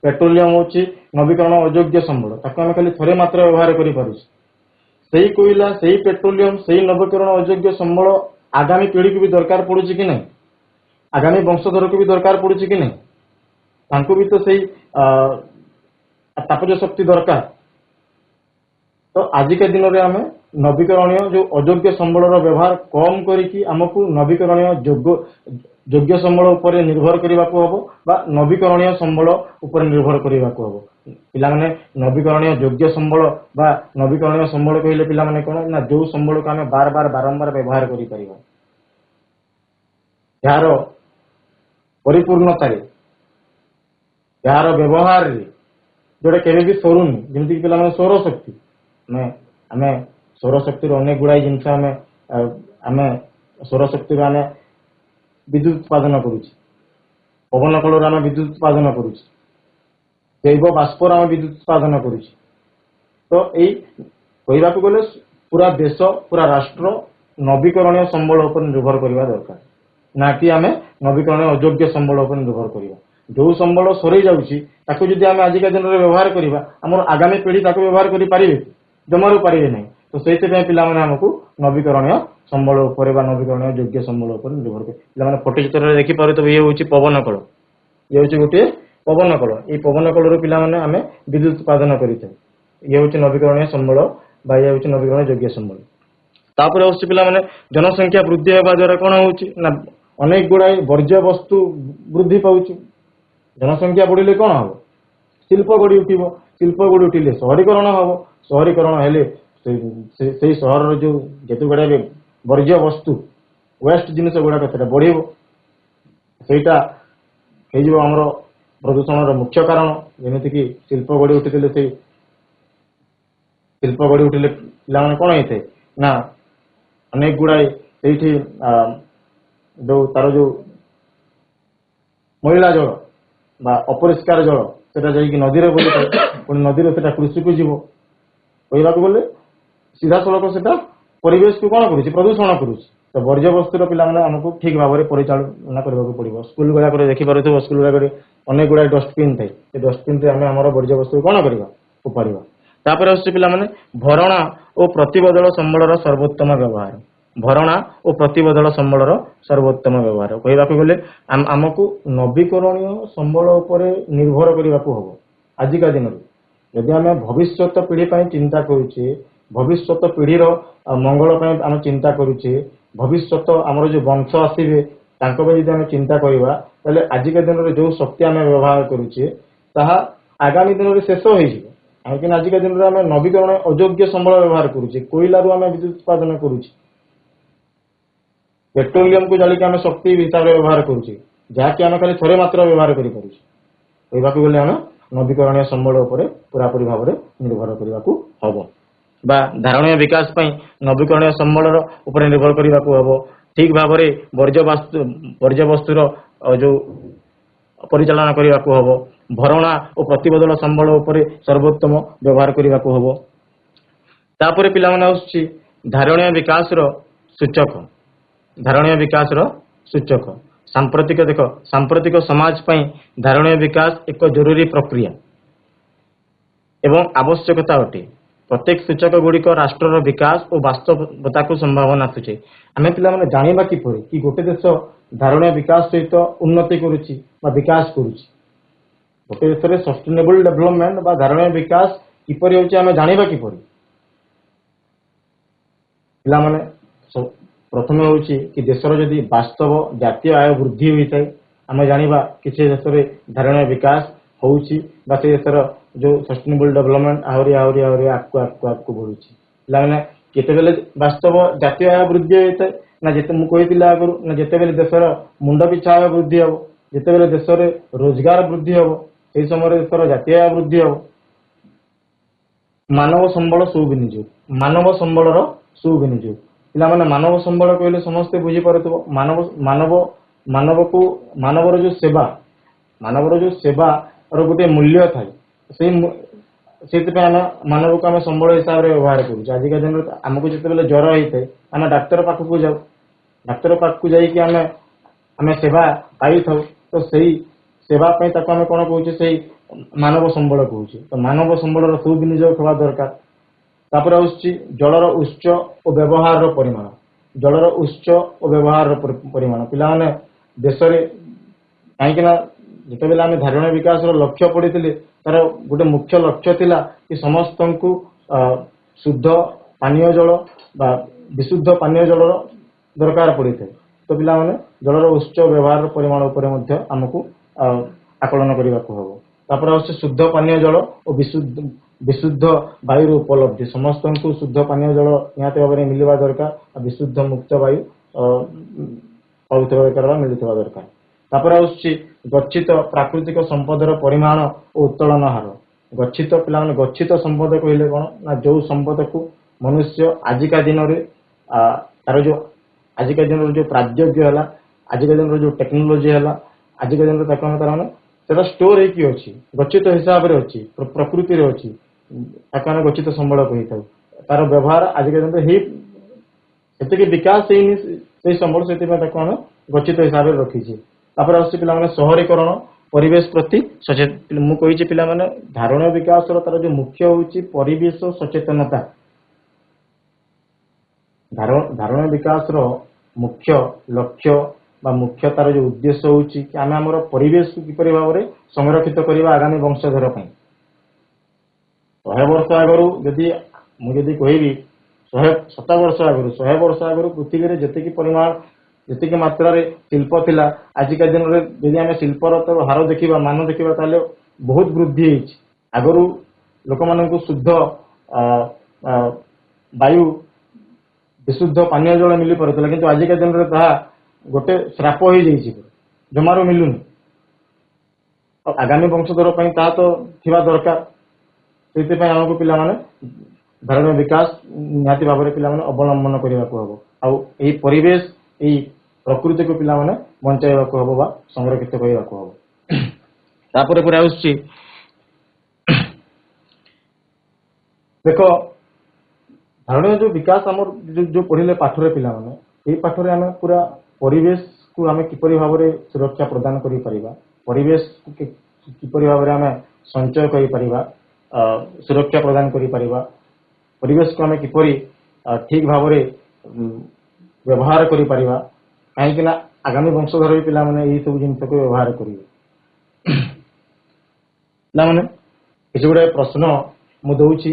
ପେଟ୍ରୋଲିୟମ ହଉଛି ନବୀକରଣ ଅଯୋଗ୍ୟ ସମ୍ବଳ, ତାକୁ ଆମେ ଖାଲି ଥରେ ମାତ୍ର ବ୍ୟବହାର କରିପାରୁଛୁ। ସେଇ କୋଇଲା ସେଇ ପେଟ୍ରୋଲିୟମ ସେଇ ନବୀକରଣ ଅଯୋଗ୍ୟ ସମ୍ବଳ ଆଗାମୀ ପିଢିକୁ ବି ଦରକାର ପଡୁଛି କି ନାହିଁ? ଆଗାମୀ ବଂଶଧରକୁ ବି ଦରକାର ପଡୁଛି କି ନାହିଁ? ତାଙ୍କୁ ବି ତ ସେଇ ତାପଜ ଶକ୍ତି ଦରକାର। ତ ଆଜିକା ଦିନରେ ଆମେ ନବୀକରଣୀୟ ଯୋଉ ଅଯୋଗ୍ୟ ସମ୍ବଳର ବ୍ୟବହାର କମ କରିକି ଆମକୁ ନବୀକରଣୀୟ ଯୋଗ୍ୟ ସମ୍ବଳ ଉପରେ ନିର୍ଭର କରିବାକୁ ହବ ବା ନବୀକରଣୀୟ ସମ୍ବଳ ଉପରେ ନିର୍ଭର କରିବାକୁ ହବ। ପିଲାମାନେ ନବୀକରଣୀୟ ଯୋଗ୍ୟ ସମ୍ବଳ ବା ନବୀକରଣୀୟ ସମ୍ବଳ କହିଲେ ପିଲାମାନେ କଣ ନା ଯୋଉ ସମ୍ବଳକୁ ଆମେ ବାରମ୍ବାର ବ୍ୟବହାର କରିପାରିବା, ଏହାର ପରିପୂର୍ଣ୍ଣତାରେ, ଏହାର ବ୍ୟବହାରରେ ଯୋଉଟା କେବେ ବି ସରୁନି। ଯେମିତିକି ପିଲାମାନେ ସୌରଶକ୍ତି, ଆମେ ସୌରଶକ୍ତିର ଅନେକ ଗୁଡାଏ ଜିନିଷ ଆମେ ସୌରଶକ୍ତିରୁ ଆମେ ବିଦ୍ୟୁତ ଉତ୍ପାଦନ କରୁଛେ। ପବନ କଳରୁ ଆମେ ବିଦ୍ୟୁତ ଉତ୍ପାଦନ କରୁଛେ। ଜୈବ ବାଷ୍ପରୁ ଆମେ ବିଦ୍ୟୁତ ଉତ୍ପାଦନ କରୁଛେ। ତ ଏଇ କହିବାକୁ ଗଲେ ପୁରା ଦେଶ ପୁରା ରାଷ୍ଟ୍ର ନବୀକରଣୀୟ ସମ୍ବଳ ଉପରେ ନିର୍ଭର କରିବା ଦରକାର, ନା କି ଆମେ ନବୀକରଣୀୟ ଅଯୋଗ୍ୟ ସମ୍ବଳ ଉପରେ ନିର୍ଭର କରିବା। ଯୋଉ ସମ୍ବଳ ସରେଇ ଯାଉଛି ତାକୁ ଯଦି ଆମେ ଆଜିକା ଦିନରେ ବ୍ୟବହାର କରିବା ଆମର ଆଗାମୀ ପିଢି ତାକୁ ବ୍ୟବହାର କରିପାରିବେ? ଜମାରୁ ପାରିବେ ନାହିଁ। ତ ସେଇଥିପାଇଁ ପିଲାମାନେ ଆମକୁ ନବୀକରଣୀୟ ସମ୍ବଳ ଉପରେ ବା ନବୀକରଣୀୟ ଯୋଗ୍ୟ ସମ୍ବଳ ଉପରେ ନିର୍ଭର କରିବେ। ପିଲାମାନେ ଫଟୋ ଚିତ୍ରରେ ଦେଖିପାରୁଥିବେ ଇଏ ହଉଛି ପବନ କଳ। ଇଏ ହଉଛି ଗୋଟିଏ ପବନ କଳ। ଏଇ ପବନ କଳରୁ ପିଲାମାନେ ଆମେ ବିଦ୍ୟୁତ ଉତ୍ପାଦନ କରିଥାଉ। ଇଏ ହଉଛି ନବୀକରଣୀୟ ସମ୍ବଳ ବା ଇଏ ହଉଛି ନବୀକରଣୀୟ ଯୋଗ୍ୟ ସମ୍ବଳ। ତାପରେ ଆସୁଛି ପିଲାମାନେ ଜନସଂଖ୍ୟା ବୃଦ୍ଧି ହେବା ଦ୍ୱାରା କଣ ହଉଛି ନା ଅନେକ ଗୁଡାଏ ବର୍ଜ୍ୟ ବସ୍ତୁ ବୃଦ୍ଧି ପାଉଛି। ଜନସଂଖ୍ୟା ବଢିଲେ କଣ ହବ? ଶିଳ୍ପ ଗଢି ଉଠିବ। ଶିଳ୍ପ ଗୁଡ଼ି ଉଠିଲେ ସହରୀକରଣ ହବ। ସହରୀକରଣ ହେଲେ ସେଇ ସହରର ଯୋଉ ଯେତେ ଗୁଡ଼ାଏ ବର୍ଜ୍ୟ ବସ୍ତୁ ୱେଷ୍ଟ ଜିନିଷ ଗୁଡ଼ାକ ସେଟା ବଢ଼ିବ। ସେଇଟା ହେଇଯିବ ଆମର ପ୍ରଦୂଷଣର ମୁଖ୍ୟ କାରଣ। ଯେମିତିକି ଶିଳ୍ପ ଗଢ଼ି ଉଠିଥିଲେ ପିଲାମାନେ କଣ ହେଇଥାଏ ନା ଅନେକ ଗୁଡ଼ାଏ ସେଇଠି ତାର ଯୋଉ ମଇଳା ଜଳ ବା ଅପରିଷ୍କାର ଜଳ ସେଟା ଯାଇକି ନଦୀରେ ବୁଲିଥାଏ। ପୁଣି ନଦୀରେ ସେଟା କୃଷିକୁ ଯିବ। କହିବାକୁ ଗଲେ ସିଧାସଳଖ ସେଟା ପରିବେଶକୁ କଣ କରୁଛି? ପ୍ରଦୂଷଣ କରୁଛି। ତ ବର୍ଜ୍ୟବସ୍ତୁର ପିଲାମାନେ ଆମକୁ ଠିକ ଭାବରେ ପରିଚାଳନା କରିବାକୁ ପଡିବ। ସ୍କୁଲ ଗୁଡାକରେ ଦେଖିପାରୁଥିବ, ସ୍କୁଲ ଗୁଡାକରେ ଅନେକ ଗୁଡାଏ ଡଷ୍ଟବିନ୍ ଥାଏ। ସେ ଡଷ୍ଟବିନରେ ଆମେ ଆମର ବର୍ଜ୍ୟବସ୍ତୁ କଣ କରିବା? ଫୋପାଡ଼ିବା। ତାପରେ ଆସୁଛି ପିଲାମାନେ ଭରଣା ଓ ପ୍ରତିବଦଳ ସମ୍ବଳର ସର୍ବୋତ୍ତମ ବ୍ୟବହାର। ଭରଣା ଓ ପ୍ରତିବଦଳ ସମ୍ବଳର ସର୍ବୋତ୍ତମ ବ୍ୟବହାର କହିବାକୁ ଗଲେ ଆମକୁ ନବୀକରଣୀୟ ସମ୍ବଳ ଉପରେ ନିର୍ଭର କରିବାକୁ ହବ। ଆଜିକା ଦିନରେ ଯଦି ଆମେ ଭବିଷ୍ୟତ ପିଢ଼ି ପାଇଁ ଚିନ୍ତା କରୁଛେ, ଭବିଷ୍ୟତ ପିଢ଼ିର ମଙ୍ଗଳ ପାଇଁ ଆମେ ଚିନ୍ତା କରୁଛେ, ଭବିଷ୍ୟତ ଆମର ଯୋଉ ବଂଶ ଆସିବେ ତାଙ୍କ ପାଇଁ ଯଦି ଆମେ ଚିନ୍ତା କରିବା, ତାହେଲେ ଆଜିକା ଦିନରେ ଯୋଉ ଶକ୍ତି ଆମେ ବ୍ୟବହାର କରୁଛେ ତାହା ଆଗାମୀ ଦିନରେ ଶେଷ ହେଇଯିବ। କାହିଁକି ନା ଆଜିକା ଦିନରେ ଆମେ ନବୀକରଣ ଅଯୋଗ୍ୟ ସମ୍ବଳ ବ୍ୟବହାର କରୁଛେ। କୋଇଲାରୁ ଆମେ ବିଦ୍ୟୁତ ଉତ୍ପାଦନ କରୁଛେ, ପେଟ୍ରୋଲିୟମକୁ ଜାଳିକି ଆମେ ଶକ୍ତି ହିସାବରେ ବ୍ୟବହାର କରୁଛେ, ଯାହାକି ଆମେ ଖାଲି ଥରେ ମାତ୍ର ବ୍ୟବହାର କରିପାରୁଛେ। କହିବାକୁ ଗଲେ ଆମେ ନବୀକରଣୀୟ ସମ୍ବଳ ଉପରେ ପୁରାପୁରି ଭାବରେ ନିର୍ଭର କରିବାକୁ ହବ ବା ଧାରଣୀୟ ବିକାଶ ପାଇଁ ନବୀକରଣୀୟ ସମ୍ବଳର ଉପରେ ନିର୍ଭର କରିବାକୁ ହବ। ଠିକ ଭାବରେ ବର୍ଜ୍ୟବସ୍ତୁର ଯୋଉ ପରିଚାଳନା କରିବାକୁ ହବ। ଭରଣା ଓ ପ୍ରତିବଦଳ ସମ୍ବଳ ଉପରେ ସର୍ବୋତ୍ତମ ବ୍ୟବହାର କରିବାକୁ ହବ। ତାପରେ ପିଲାମାନେ ଆସୁଛି ଧାରଣୀୟ ବିକାଶର ସୂଚକ। ଧାରଣୀୟ ବିକାଶର ସୂଚକ ସାମ୍ପ୍ରତିକ ସମାଜ ପାଇଁ ଧାରଣୀୟ ବିକାଶ ଏକ ଜରୁରୀ ପ୍ରକ୍ରିୟା ଏବଂ ଆବଶ୍ୟକତା ଅଟେ। ପ୍ରତ୍ୟେକ ସୂଚକ ଗୁଡିକ ରାଷ୍ଟ୍ରର ବିକାଶ ଓ ବାସ୍ତବତାକୁ ସମ୍ଭାବନା ଆସୁଛି। ଆମେ ପିଲାମାନେ ଜାଣିବା କିପରି କି ଗୋଟେ ଦେଶ ଧାରଣୀୟ ବିକାଶ ସହିତ ଉନ୍ନତି କରୁଛି ବା ବିକାଶ କରୁଛି? ଗୋଟେ ଦେଶରେ ସଷ୍ଟେନେବଲ ଡେଭଲପମେଣ୍ଟ ବା ଧାରଣୀୟ ବିକାଶ କିପରି ହେଉଛି ଆମେ ଜାଣିବା କିପରି? ପିଲାମାନେ ପ୍ରଥମେ ହେଉଛି କି ଦେଶର ଯଦି ବାସ୍ତବ ଜାତୀୟ ଆୟ ବୃଦ୍ଧି ହୋଇଥାଏ, ଆମେ ଜାଣିବା କି ସେ ଦେଶରେ ଧାରଣୀୟ ବିକାଶ ହଉଛି ବା ସେ ଦେଶର ଯୋଉ ସଷ୍ଟେନେବଲ ଡେଭଲପମେଣ୍ଟ ଆହୁରି ଆଗକୁ ବଢୁଛି। ପିଲାମାନେ କେତେବେଳେ ବାସ୍ତବ ଜାତୀୟ ଆୟ ବୃଦ୍ଧି ହୋଇଥାଏ ନା ମୁଁ କହିଥିଲି ଆଗରୁ ନା ଯେତେବେଳେ ଦେଶର ମୁଣ୍ଡ ପିଛା ଆୟ ବୃଦ୍ଧି ହବ, ଯେତେବେଳେ ଦେଶରେ ରୋଜଗାର ବୃଦ୍ଧି ହବ, ସେଇ ସମୟରେ ଦେଶର ଜାତୀୟ ଆୟ ବୃଦ୍ଧି ହବ। ମାନବ ସମ୍ବଳ ସମ୍ବଳର ସୁବିନିଯୋଗ। ପିଲାମାନେ ମାନବ ସମ୍ବଳ କହିଲେ ସମସ୍ତେ ବୁଝିପାରୁଥିବ। ମାନବର ଯୋଉ ସେବାର ଗୋଟେ ମୂଲ୍ୟ ଥାଏ। ସେଇଥିପାଇଁ ଆମେ ମାନବକୁ ଆମେ ସମ୍ବଳ ହିସାବରେ ବ୍ୟବହାର କରୁଛୁ। ଆଜିକା ଦିନରେ ଆମକୁ ଯେତେବେଳେ ଜ୍ୱର ହେଇଥାଏ ଆମେ ଡାକ୍ତର ପାଖକୁ ଯାଉ। ଡାକ୍ତର ପାଖକୁ ଯାଇକି ଆମେ ସେବା ପାଇଥାଉ। ତ ସେଇ ସେବା ପାଇଁ ତାକୁ ଆମେ କଣ କହୁଛେ? ସେଇ ମାନବ ସମ୍ବଳ କହୁଛେ। ତ ମାନବ ସମ୍ବଳର ସୁବିନିଯୋଗ ହେବା ଦରକାର। ତାପରେ ଆସୁଛି ଜଳର ଉତ୍ସ ଓ ବ୍ୟବହାରର ପରିମାଣ। ଜଳର ଉତ୍ସ ଓ ବ୍ୟବହାରର ପରିମାଣ। ପିଲାମାନେ ଦେଶରେ କାହିଁକି ନା ଯେତେବେଳେ ଆମେ ଧାରଣୀୟ ବିକାଶର ଲକ୍ଷ୍ୟ ପଢିଥିଲେ, ତାର ଗୋଟେ ମୁଖ୍ୟ ଲକ୍ଷ୍ୟ ଥିଲା କି ସମସ୍ତଙ୍କୁ ଶୁଦ୍ଧ ପାନୀୟ ଜଳ ବା ବିଶୁଦ୍ଧ ପାନୀୟ ଜଳର ଦରକାର ପଡିଥାଏ। ତ ପିଲାମାନେ ଜଳର ଉତ୍ସ ବ୍ୟବହାରର ପରିମାଣ ଉପରେ ମଧ୍ୟ ଆମକୁ ଆକଳନ କରିବାକୁ ହବ। ତାପରେ ଆସୁଛି ଶୁଦ୍ଧ ପାନୀୟ ଜଳ ଓ ବିଶୁଦ୍ଧ ବାୟୁର ଉପଲବ୍ଧି। ସମସ୍ତଙ୍କୁ ଶୁଦ୍ଧ ପାନୀୟ ଜଳ ନିହାତି ଭାବରେ ମିଳିବା ଦରକାର। ବିଶୁଦ୍ଧ ମୁକ୍ତ ବାୟୁ ପାଉଥିବା ଦରକାର ବା ମିଳୁଥିବା ଦରକାର। ତାପରେ ଆସୁଛି ଗଚ୍ଛିତ ପ୍ରାକୃତିକ ସମ୍ପଦର ପରିମାଣ ଓ ଉତ୍ତୋଳନ ହାର। ପିଲାମାନେ ଗଚ୍ଛିତ ସମ୍ପଦ କହିଲେ କଣ ନା ଯୋଉ ସମ୍ପଦକୁ ମନୁଷ୍ୟ ଆଜିକା ଦିନରେ ଆଜିକା ଦିନର ଯୋଉ ପ୍ରାଦ୍ୟୋଗ୍ୟ ହେଲା, ଆଜିକା ଦିନର ଯୋଉ ଟେକ୍ନୋଲୋଜି ହେଲା, ଆଜିକା ଦିନରେ ତାକୁ ଆମେ ତାର ସେଟା ଷ୍ଟୋର ହେଇକି ଅଛି, ଗଚ୍ଛିତ ହିସାବରେ ଅଛି, ପ୍ରକୃତିରେ ଅଛି। ତାକୁ ଆମେ ଗଚ୍ଛିତ ସମ୍ବଳ କହିଥାଉ। ତାର ବ୍ୟବହାର ଆଜିକା ଦିନରେ ସେତିକି ବିକାଶ ହେଇନି ସେଇ ସମ୍ବଳ, ସେଥିପାଇଁ ତାକୁ ଆମେ ଗଚ୍ଛିତ ହିସାବରେ ରଖିଛେ। ତାପରେ ଆସୁଛି ପିଲାମାନେ ସହରୀକରଣ, ପରିବେଶ ପ୍ରତି ସଚେତନ। ମୁଁ କହିଛି ପିଲାମାନେ ଧାରଣୀୟ ବିକାଶର ତାର ଯୋଉ ମୁଖ୍ୟ ହଉଛି ପରିବେଶ ସଚେତନତା। ଧାରଣୀୟ ବିକାଶର ମୁଖ୍ୟ ଲକ୍ଷ୍ୟ ବା ମୁଖ୍ୟ ତାର ଯୋଉ ଉଦ୍ଦେଶ୍ୟ ହଉଛି କି ଆମେ ଆମର ପରିବେଶକୁ କିପରି ଭାବରେ ସଂରକ୍ଷିତ କରିବା ଆଗାମୀ ବଂଶଧର ପାଇଁ। 100 ବର୍ଷ ଆଗରୁ ଯଦି କହିବି 100 ବର୍ଷ ଆଗରୁ ପୃଥିବୀରେ ଯେତିକି ମାତ୍ରାରେ ଶିଳ୍ପ ଥିଲା, ଆଜିକା ଦିନରେ ଯଦି ଆମେ ଶିଳ୍ପର ହାର ଦେଖିବା, ମାନ ଦେଖିବା, ତାହେଲେ ବହୁତ ବୃଦ୍ଧି ହେଇଛି। ଆଗରୁ ଲୋକମାନଙ୍କୁ ଶୁଦ୍ଧ ବାୟୁ ବିଶୁଦ୍ଧ ପାନୀୟ ଜଳ ମିଳି ପାରୁଥିଲା, କିନ୍ତୁ ଆଜିକା ଦିନରେ ତାହା ଗୋଟେ ଶ୍ରାପ ହେଇଯାଇଛି, ଜମାରୁ ମିଳୁନି। ଆଗାମୀ ବଂଶଧର ପାଇଁ ତାହା ତ ଥିବା ଦରକାର। ସେଥିପାଇଁ ଆମକୁ ପିଲାମାନେ ଧାରଣୀୟ ବିକାଶ ନିହାତି ଭାବରେ ପିଲାମାନେ ଅବଲମ୍ବନ କରିବାକୁ ହବ। ଆଉ ଏଇ ପରିବେଶ, ଏଇ ପ୍ରକୃତିକୁ ପିଲାମାନେ ବଞ୍ଚାଇବାକୁ ହବ ବା ସଂରକ୍ଷିତ କରିବାକୁ ହବ। ତାପରେ ପରେ ଆସୁଛି, ଦେଖ ଧାରଣୀୟ ଯୋଉ ବିକାଶ ଆମର ଯୋଉ ପଢିଲେ ପାଠରେ ପିଲାମାନେ, ଏଇ ପାଠରେ ଆମେ ପୁରା ପରିବେଶକୁ ଆମେ କିପରି ଭାବରେ ସୁରକ୍ଷା ପ୍ରଦାନ କରିପାରିବା, ପରିବେଶକୁ କିପରି ଭାବରେ ଆମେ ସଞ୍ଚୟ କରିପାରିବା, ସୁରକ୍ଷା ପ୍ରଦାନ କରିପାରିବା, ପରିବେଶକୁ ଆମେ କିପରି ଠିକ ଭାବରେ ବ୍ୟବହାର କରିପାରିବା, କାହିଁକି ନା ଆଗାମୀ ବଂଶଧର ପିଲାମାନେ ଏଇ ସବୁ ଜିନିଷକୁ ବ୍ୟବହାର କରିବେ। ପିଲାମାନେ କିଛି ଗୁଡ଼ାଏ ପ୍ରଶ୍ନ ମୁଁ ଦଉଛି,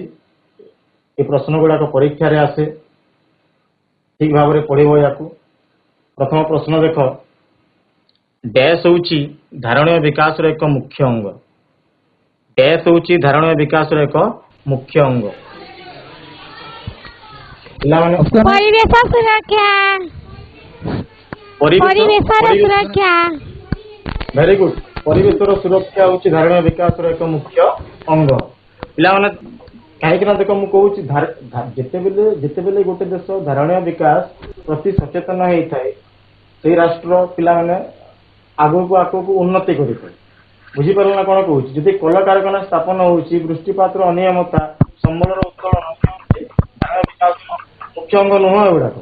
ଏ ପ୍ରଶ୍ନ ଗୁଡାକ ପରୀକ୍ଷାରେ ଆସେ, ଠିକ ଭାବରେ ପଢିବ ୟାକୁ। ପ୍ରଥମ ପ୍ରଶ୍ନ ଦେଖ, ଡ୍ୟାଶ ହେଉଛି ଧାରଣୀୟ ବିକାଶର ଏକ ମୁଖ୍ୟ ଅଙ୍ଗ। ଡ୍ୟାଶ ହେଉଛି ଧାରଣୀୟ ବିକାଶର ଏକ ମୁଖ୍ୟ ଅଙ୍ଗ। ପିଲାମାନେ ପରିବେଶ ସୁରକ୍ଷା। ପରିବେଶର ସୁରକ୍ଷା। Very good. ପରିବେଶର ସୁରକ୍ଷା ହେଉଛି ଧାରଣୀୟ ବିକାଶର ଏକ ମୁଖ୍ୟ ଅଙ୍ଗ। ପିଲାମାନେ କାହିଁକି ନା ଦେଖ, ମୁଁ କହୁଛି ଯେତେବେଳେ ଗୋଟେ ଦେଶ ଧାରଣୀୟ ବିକାଶ ପ୍ରତି ସଚେତନ ହେଇଥାଏ, ସେଇ ରାଷ୍ଟ୍ର ପିଲାମାନେ ଆଗକୁ ଉନ୍ନତି କରିଥାଏ। ବୁଝିପାରିଲ ନା କଣ କହୁଛି? ଯଦି କଳକାରଖାନା ସ୍ଥାପନ ହଉଛି, ବୃଷ୍ଟିପାତର ଅନିୟମତା, ସମ୍ବଳର ଉତ୍ତୋଳନ ହେଉଛି ଧାରଣୀୟ ବିକାଶର ମୁଖ୍ୟ ଅଙ୍ଗ ନୁହଁ। ଏଗୁଡାକ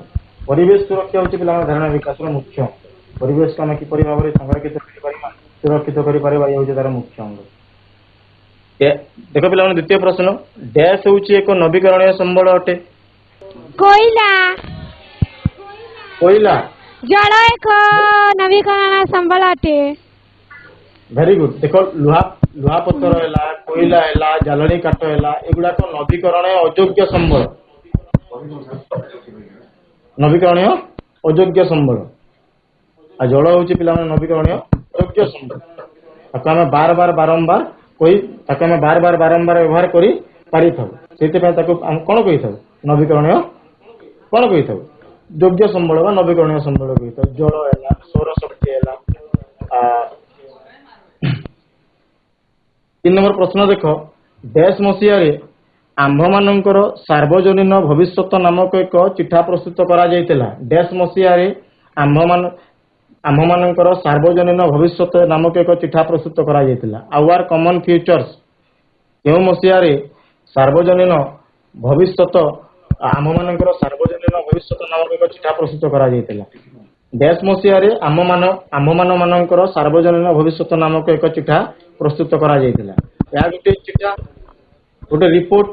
ପରିବେଶ ସୁରକ୍ଷା ହେଉଛି ପିଲାମାନେ ଧାରଣୀୟ ବିକାଶର ମୁଖ୍ୟ ଅଙ୍ଗ। ପରିବେଶକୁ ଆମେ କିପରି ଭାବରେ ସଂରକ୍ଷିତ କରିପାରିବା, ସୁରକ୍ଷିତ କରିପାରିବା, ଏ ହେଉଛି ତାର ମୁଖ୍ୟ ଅଙ୍ଗ। ଦେଖ ପିଲାମାନେ, ଦ୍ୱିତୀୟ ପ୍ରଶ୍ନ, ଡ୍ୟାଶ ହେଉଛି ଏକ ନବୀକରଣୀୟ ସମ୍ବଳ ଅଟେ। କୋଇଲା। କୋଇଲା। ଜଳ ଏକ ନବୀକରଣ ସମ୍ବଳ ଅଟେ। Very good. ଦେଖ, ଲୁହା ପଥର ହେଲା, କୋଇଲା ହେଲା, ଜାଳେଣୀ କାଠ ହେଲା, ଏଗୁଡାକ ନବୀକରଣୀୟ ଅଯୋଗ୍ୟ ସମ୍ବଳ। ନବୀକରଣୀୟ ଅଯୋଗ୍ୟ ସମ୍ବଳ। ଆଉ ଜଳ ହେଉଛି ପିଲାମାନେ ନବୀକରଣୀୟ ଅଯୋଗ୍ୟ ସମ୍ବଳ। ତାକୁ ଆମେ ବାରମ୍ବାର ବ୍ୟବହାର କରି ପାରିଥାଉ। ସେଥିପାଇଁ ତାକୁ ଆମେ କଣ କହିଥାଉ? ନବୀକରଣୀୟ କଣ କହିଥାଉ? ଯୋଗ୍ୟ ସମ୍ବଳ ବା ନବୀକରଣୀୟ ସମ୍ବଳ କହିଥାଉ। ଜଳ ହେଲା, ସୌରଶକ୍ତି ହେଲା। 3 ନମ୍ବର ପ୍ରଶ୍ନ ଦେଖ, ଡ୍ୟାଶ ମସିହାରେ ଆମ୍ଭମାନଙ୍କର ସାର୍ବଜନୀନ ଭବିଷ୍ୟତ ନାମକ ଏକ ଚିଠା ପ୍ରସ୍ତୁତ କରାଯାଇଥିଲା। ଡ୍ୟାଶ ମସିହାରେ ଆମ୍ଭମାନଙ୍କର ସାର୍ବଜନୀନ ଭବିଷ୍ୟତ ନାମକ ଏକ ଚିଠା ପ୍ରସ୍ତୁତ କରାଯାଇଥିଲା। Our common futures. କେଉଁ ମସିହାରେ ଆମ୍ଭମାନଙ୍କର ସାର୍ବଜନୀନ ଭବିଷ୍ୟତ ନାମକ ଏକ ଚିଠା ପ୍ରସ୍ତୁତ କରାଯାଇଥିଲା? ଡ୍ୟାଶ ମସିହାରେ ଆମ୍ଭମାନଙ୍କର ସାର୍ବଜନୀନ ଭବିଷ୍ୟତ ନାମକ ଏକ ଚିଠା ପ୍ରସ୍ତୁତ କରାଯାଇଥିଲା। ଏହା ଗୋଟେ ଚିଠା, ଗୋଟେ ରିପୋର୍ଟ,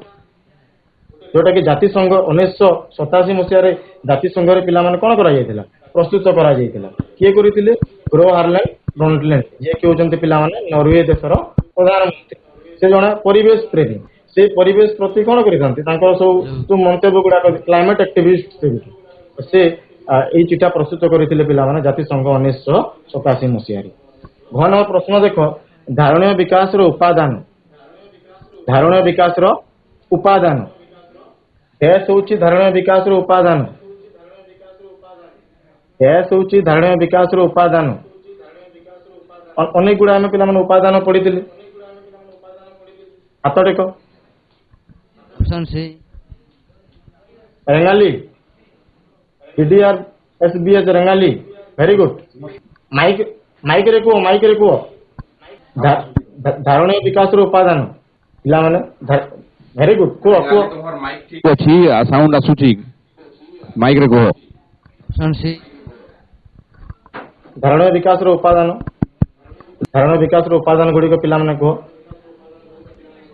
ଯୋଉଟା କି ଜାତିସଂଘ 1987 ମସିହାରେ ଜାତିସଂଘରେ ପିଲାମାନେ କଣ କରାଯାଇଥିଲା? ପ୍ରସ୍ତୁତ କରାଯାଇଥିଲା। କିଏ କରିଥିଲେ? ଗ୍ରୋ ହାର୍ଲେଣ୍ଡ ବ୍ରଣ୍ଡଟଲେଣ୍ଡ, ଯିଏକି ହେଉଛନ୍ତି ପିଲାମାନେ ନରୱେ ଦେଶର ପ୍ରଧାନମନ୍ତ୍ରୀ। ସେ ଜଣେ ପରିବେଶ ପ୍ରେମୀ। ସେ ପରିବେଶ ପ୍ରତି କଣ କରିଥାନ୍ତି? ତାଙ୍କର ସବୁ ମନ୍ତବ୍ୟ ଗୁଡାକ, କ୍ଲାଇମେଟ ଆକ୍ଟିଭିଷ୍ଟ ସେ ଏଇ ଚିଠା ପ୍ରସ୍ତୁତ କରିଥିଲେ ପିଲାମାନେ ଜାତିସଂଘ 1987 ମସିହାରେ। ଘନ ପ୍ରଶ୍ନ ଦେଖ, ଧାରଣୀୟ ବିକାଶର ଉପାଦାନ। ଧାରଣୀୟ ବିକାଶର ଉପାଦାନ। ଡ୍ୟାଶ ହେଉଛି ଧାରଣୀୟ ବିକାଶର ଉପାଦାନ। ଡ୍ୟାଶ ହେଉଛି ଧାରଣୀୟ ବିକାଶର ଉପାଦାନ। ଅନେକ ଗୁଡା ଆମେ ପିଲାମାନେ ଉପାଦାନ ପଢିଥିଲେ। ହାତ ଟେକ। Rengali, PDR SBS Rengali. Very good. ମାଇକରେ କୁହ। ଧାରଣୀୟ ବିକାଶର ଉପାଦାନ। ପିଲାମାନେ ଭେରି ଗୁଡ, କୁହ। ଠିକ ଅଛି, ସାଉଣ୍ଡ ଆସୁଛି, ମାଇକରେ କୁହ। ଧାରଣୀୟ ବିକାଶର ଉପାଦାନ। ଧାରଣୀୟ ବିକାଶର ଉପାଦାନ ଗୁଡିକ ପିଲାମାନେ କୁହ।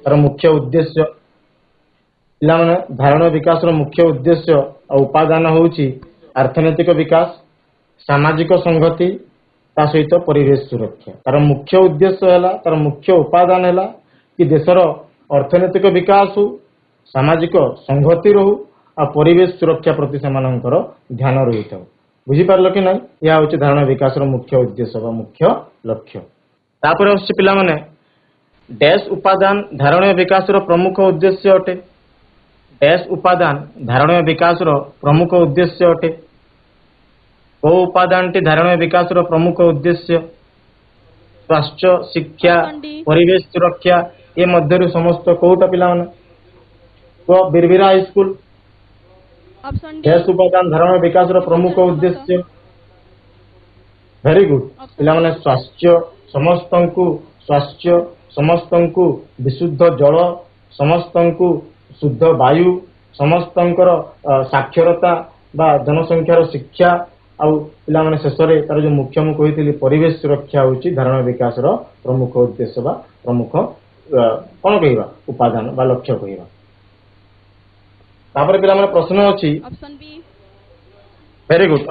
ତାର ମୁଖ୍ୟ ଉଦ୍ଦେଶ୍ୟ। ପିଲାମାନେ ଧାରଣୀୟ ବିକାଶର ମୁଖ୍ୟ ଉଦ୍ଦେଶ୍ୟ ଆଉ ଉପାଦାନ ହେଉଛି ଅର୍ଥନୈତିକ ବିକାଶ, ସାମାଜିକ ସଂହତି, ତା ସହିତ ପରିବେଶ ସୁରକ୍ଷା। ତାର ମୁଖ୍ୟ ଉଦ୍ଦେଶ୍ୟ ହେଲା, ତାର ମୁଖ୍ୟ ଉପାଦାନ ହେଲା କି ଦେଶର ଅର୍ଥନୈତିକ ବିକାଶ ହଉ, ସାମାଜିକ ସଂହତି ରହୁ, ଆଉ ପରିବେଶ ସୁରକ୍ଷା ପ୍ରତି ସେମାନଙ୍କର ଧ୍ୟାନ ରହିଥାଉ। ବୁଝିପାରିଲ କି ନାହିଁ? ଏହା ହେଉଛି ଧାରଣୀୟ ବିକାଶର ମୁଖ୍ୟ ଉଦ୍ଦେଶ୍ୟ ବା ମୁଖ୍ୟ ଲକ୍ଷ୍ୟ। ତାପରେ ଆସୁଛି ପିଲାମାନେ डैश उपादान धारणीय विकास प्रमुख उद्देश्य अटे डैश उपादान धारणीय विकास प्रमुख उद्देश्य अटे को उपादान धारणीय विकास प्रमुख उद्देश्य स्वास्थ्य शिक्षा परिवेश सुरक्षा ये मध्य समस्त कोटा पिला तो बिरबिरा हाईस्कूल ऑप्शन डी डैश उपादान धारणीय विकास प्रमुख उद्देश्य वेरी गुड पिला माने स्वास्थ्य समस्तंकु विशुद्ध जल समस्तंकु शुद्ध वायु समस्तंकर साक्षरता बा जनसंख्यार शिक्षा आउ पिला माने शेषरे तार जो मुख्य मु कहितली परिवेश सुरक्षा होची धारणीय विकास प्रमुख उद्देश्य बा प्रमुख कोन कहिबा उपादान बा लक्ष्य कहिबा तापर पिला माने प्रश्न अछि option be very good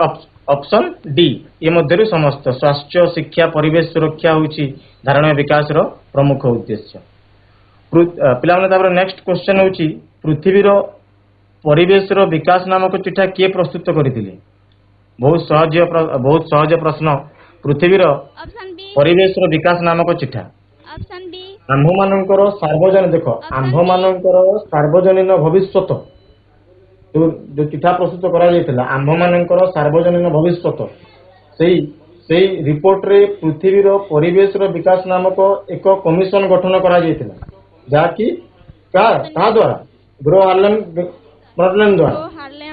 option D ये मध्य समस्त स्वास्थ्य शिक्षा परिवेश सुरक्षा होची धारणीय विकास प्रमुख उद्देश्य पिला माने तापर नेक्स्ट क्वेश्चन होची पृथ्वीर परिवेश विकास नामक चिठा किए प्रस्तुत करथिले बहुत सहज प्रश्न पृथ्वीर ऑप्शन बी परिवेश विकास नामक चिठा ऑप्शन बी आम्भ मानकर सार्वजनिक देख आम्भ मानकर सार्वजनीन भविष्यत जो चिठा प्रस्तुत करा जायतिला आम्भ मानकर सार्वजनीन भविष्यत सेही रिपोर्ट रे पृथ्वीर परिवेश विकास नामक एक कमिशन गठन करा जायतिला जाकी का द्वारा ग्रो हार्लेम ब्रंटलैंड द्वारा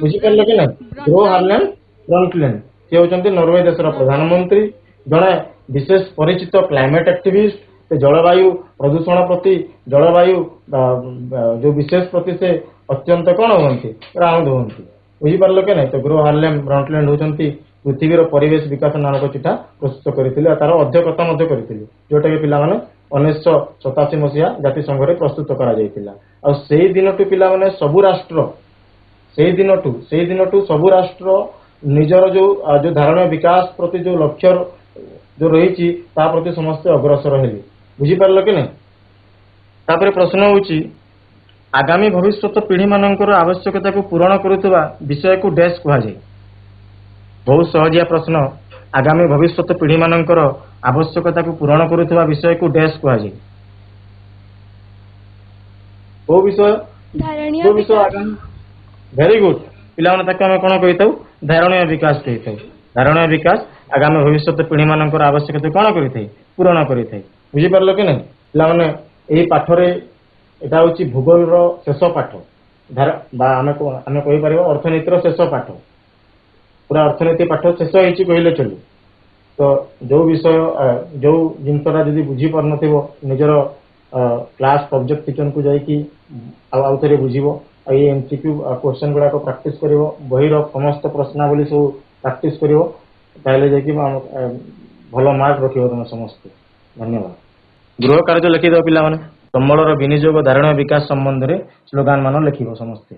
बुझी पारले कि नहीं ग्रो हार्लेम ब्रंटलैंड से होचंती नॉर्वे देशर प्रधानमंत्री जड़े विशेष परिचित क्लाइमेट एक्टिविस्ट से जलवायु प्रदूषण प्रति जलवायु जो विशेष प्रति से अत्यंत कौन हुंती राउंड हुंती बुझी पारले कि नहीं तो ग्रो हार्लेम ब्रंटलैंड होचंती पृथ्वीर परिवेश विकास नामक चिठा प्रस्तुत करथिले तार अध्यक्षता मध्य करथिले जोटा कि पिला माने 1987 मसीहा जाति संघ रे प्रस्तुत करा जायतिला आ सेही दिनटु पिला माने सबु राष्ट्र सेही दिनटु सबु राष्ट्र निजर जो धारणीय विकास प्रति जो लक्ष्य जो रही ता प्रति समस्त अग्रसर हेली बुझी पारल कि नहीं तापर प्रश्न होची आगामी भविष्यत पीढ़ी मानकर आवश्यकता को पूरण करुवा विषय को डैश कहा जाए बहुत सहजिया प्रश्न आगामी भविष्यत पीढ़ी मानकर आवश्यकता को पूरण करुवा विषय को डैश कहा जाए वो विषय धारणीय जो विषय आगामी वेरी गुड पिला माने ताके हम कोन कहितौ धारणीय विकास कहितौ धारणीय विकास आगामी भविष्यत पीढ़ी मानकर आवश्यकता कोन करिथै पूरण करिथै बुझी पारलो कि नहीं पिला माने एही पाठ रे एटा होची भूगोल रो शेष पाठ बा आमे कहि परिबो अर्थनीति रो शेष पाठ पूरा अर्थनीति पाठ शेष होईची कहिले चलू तो जो विषय जो जिनसरा जदि बुझी पार नथिबो निजर क्लास सब्जेक्ट टीचर को जाई कि आउ थरे बुझिबो ये एमसीक्यू क्वेश्चन गुड़ा को प्रैक्टिस करिवो बही रो समस्त प्रश्नावली सब प्रैक्टिस करिवो ताले जे कि भलो मार्क रखिवो तुम समस्त धन्यवाद गृह कार्य लिखि दो पिला माने कम्बलर विनियोग धारणीय विकास संबंध रे स्लोगान मान लिखिवो समस्त।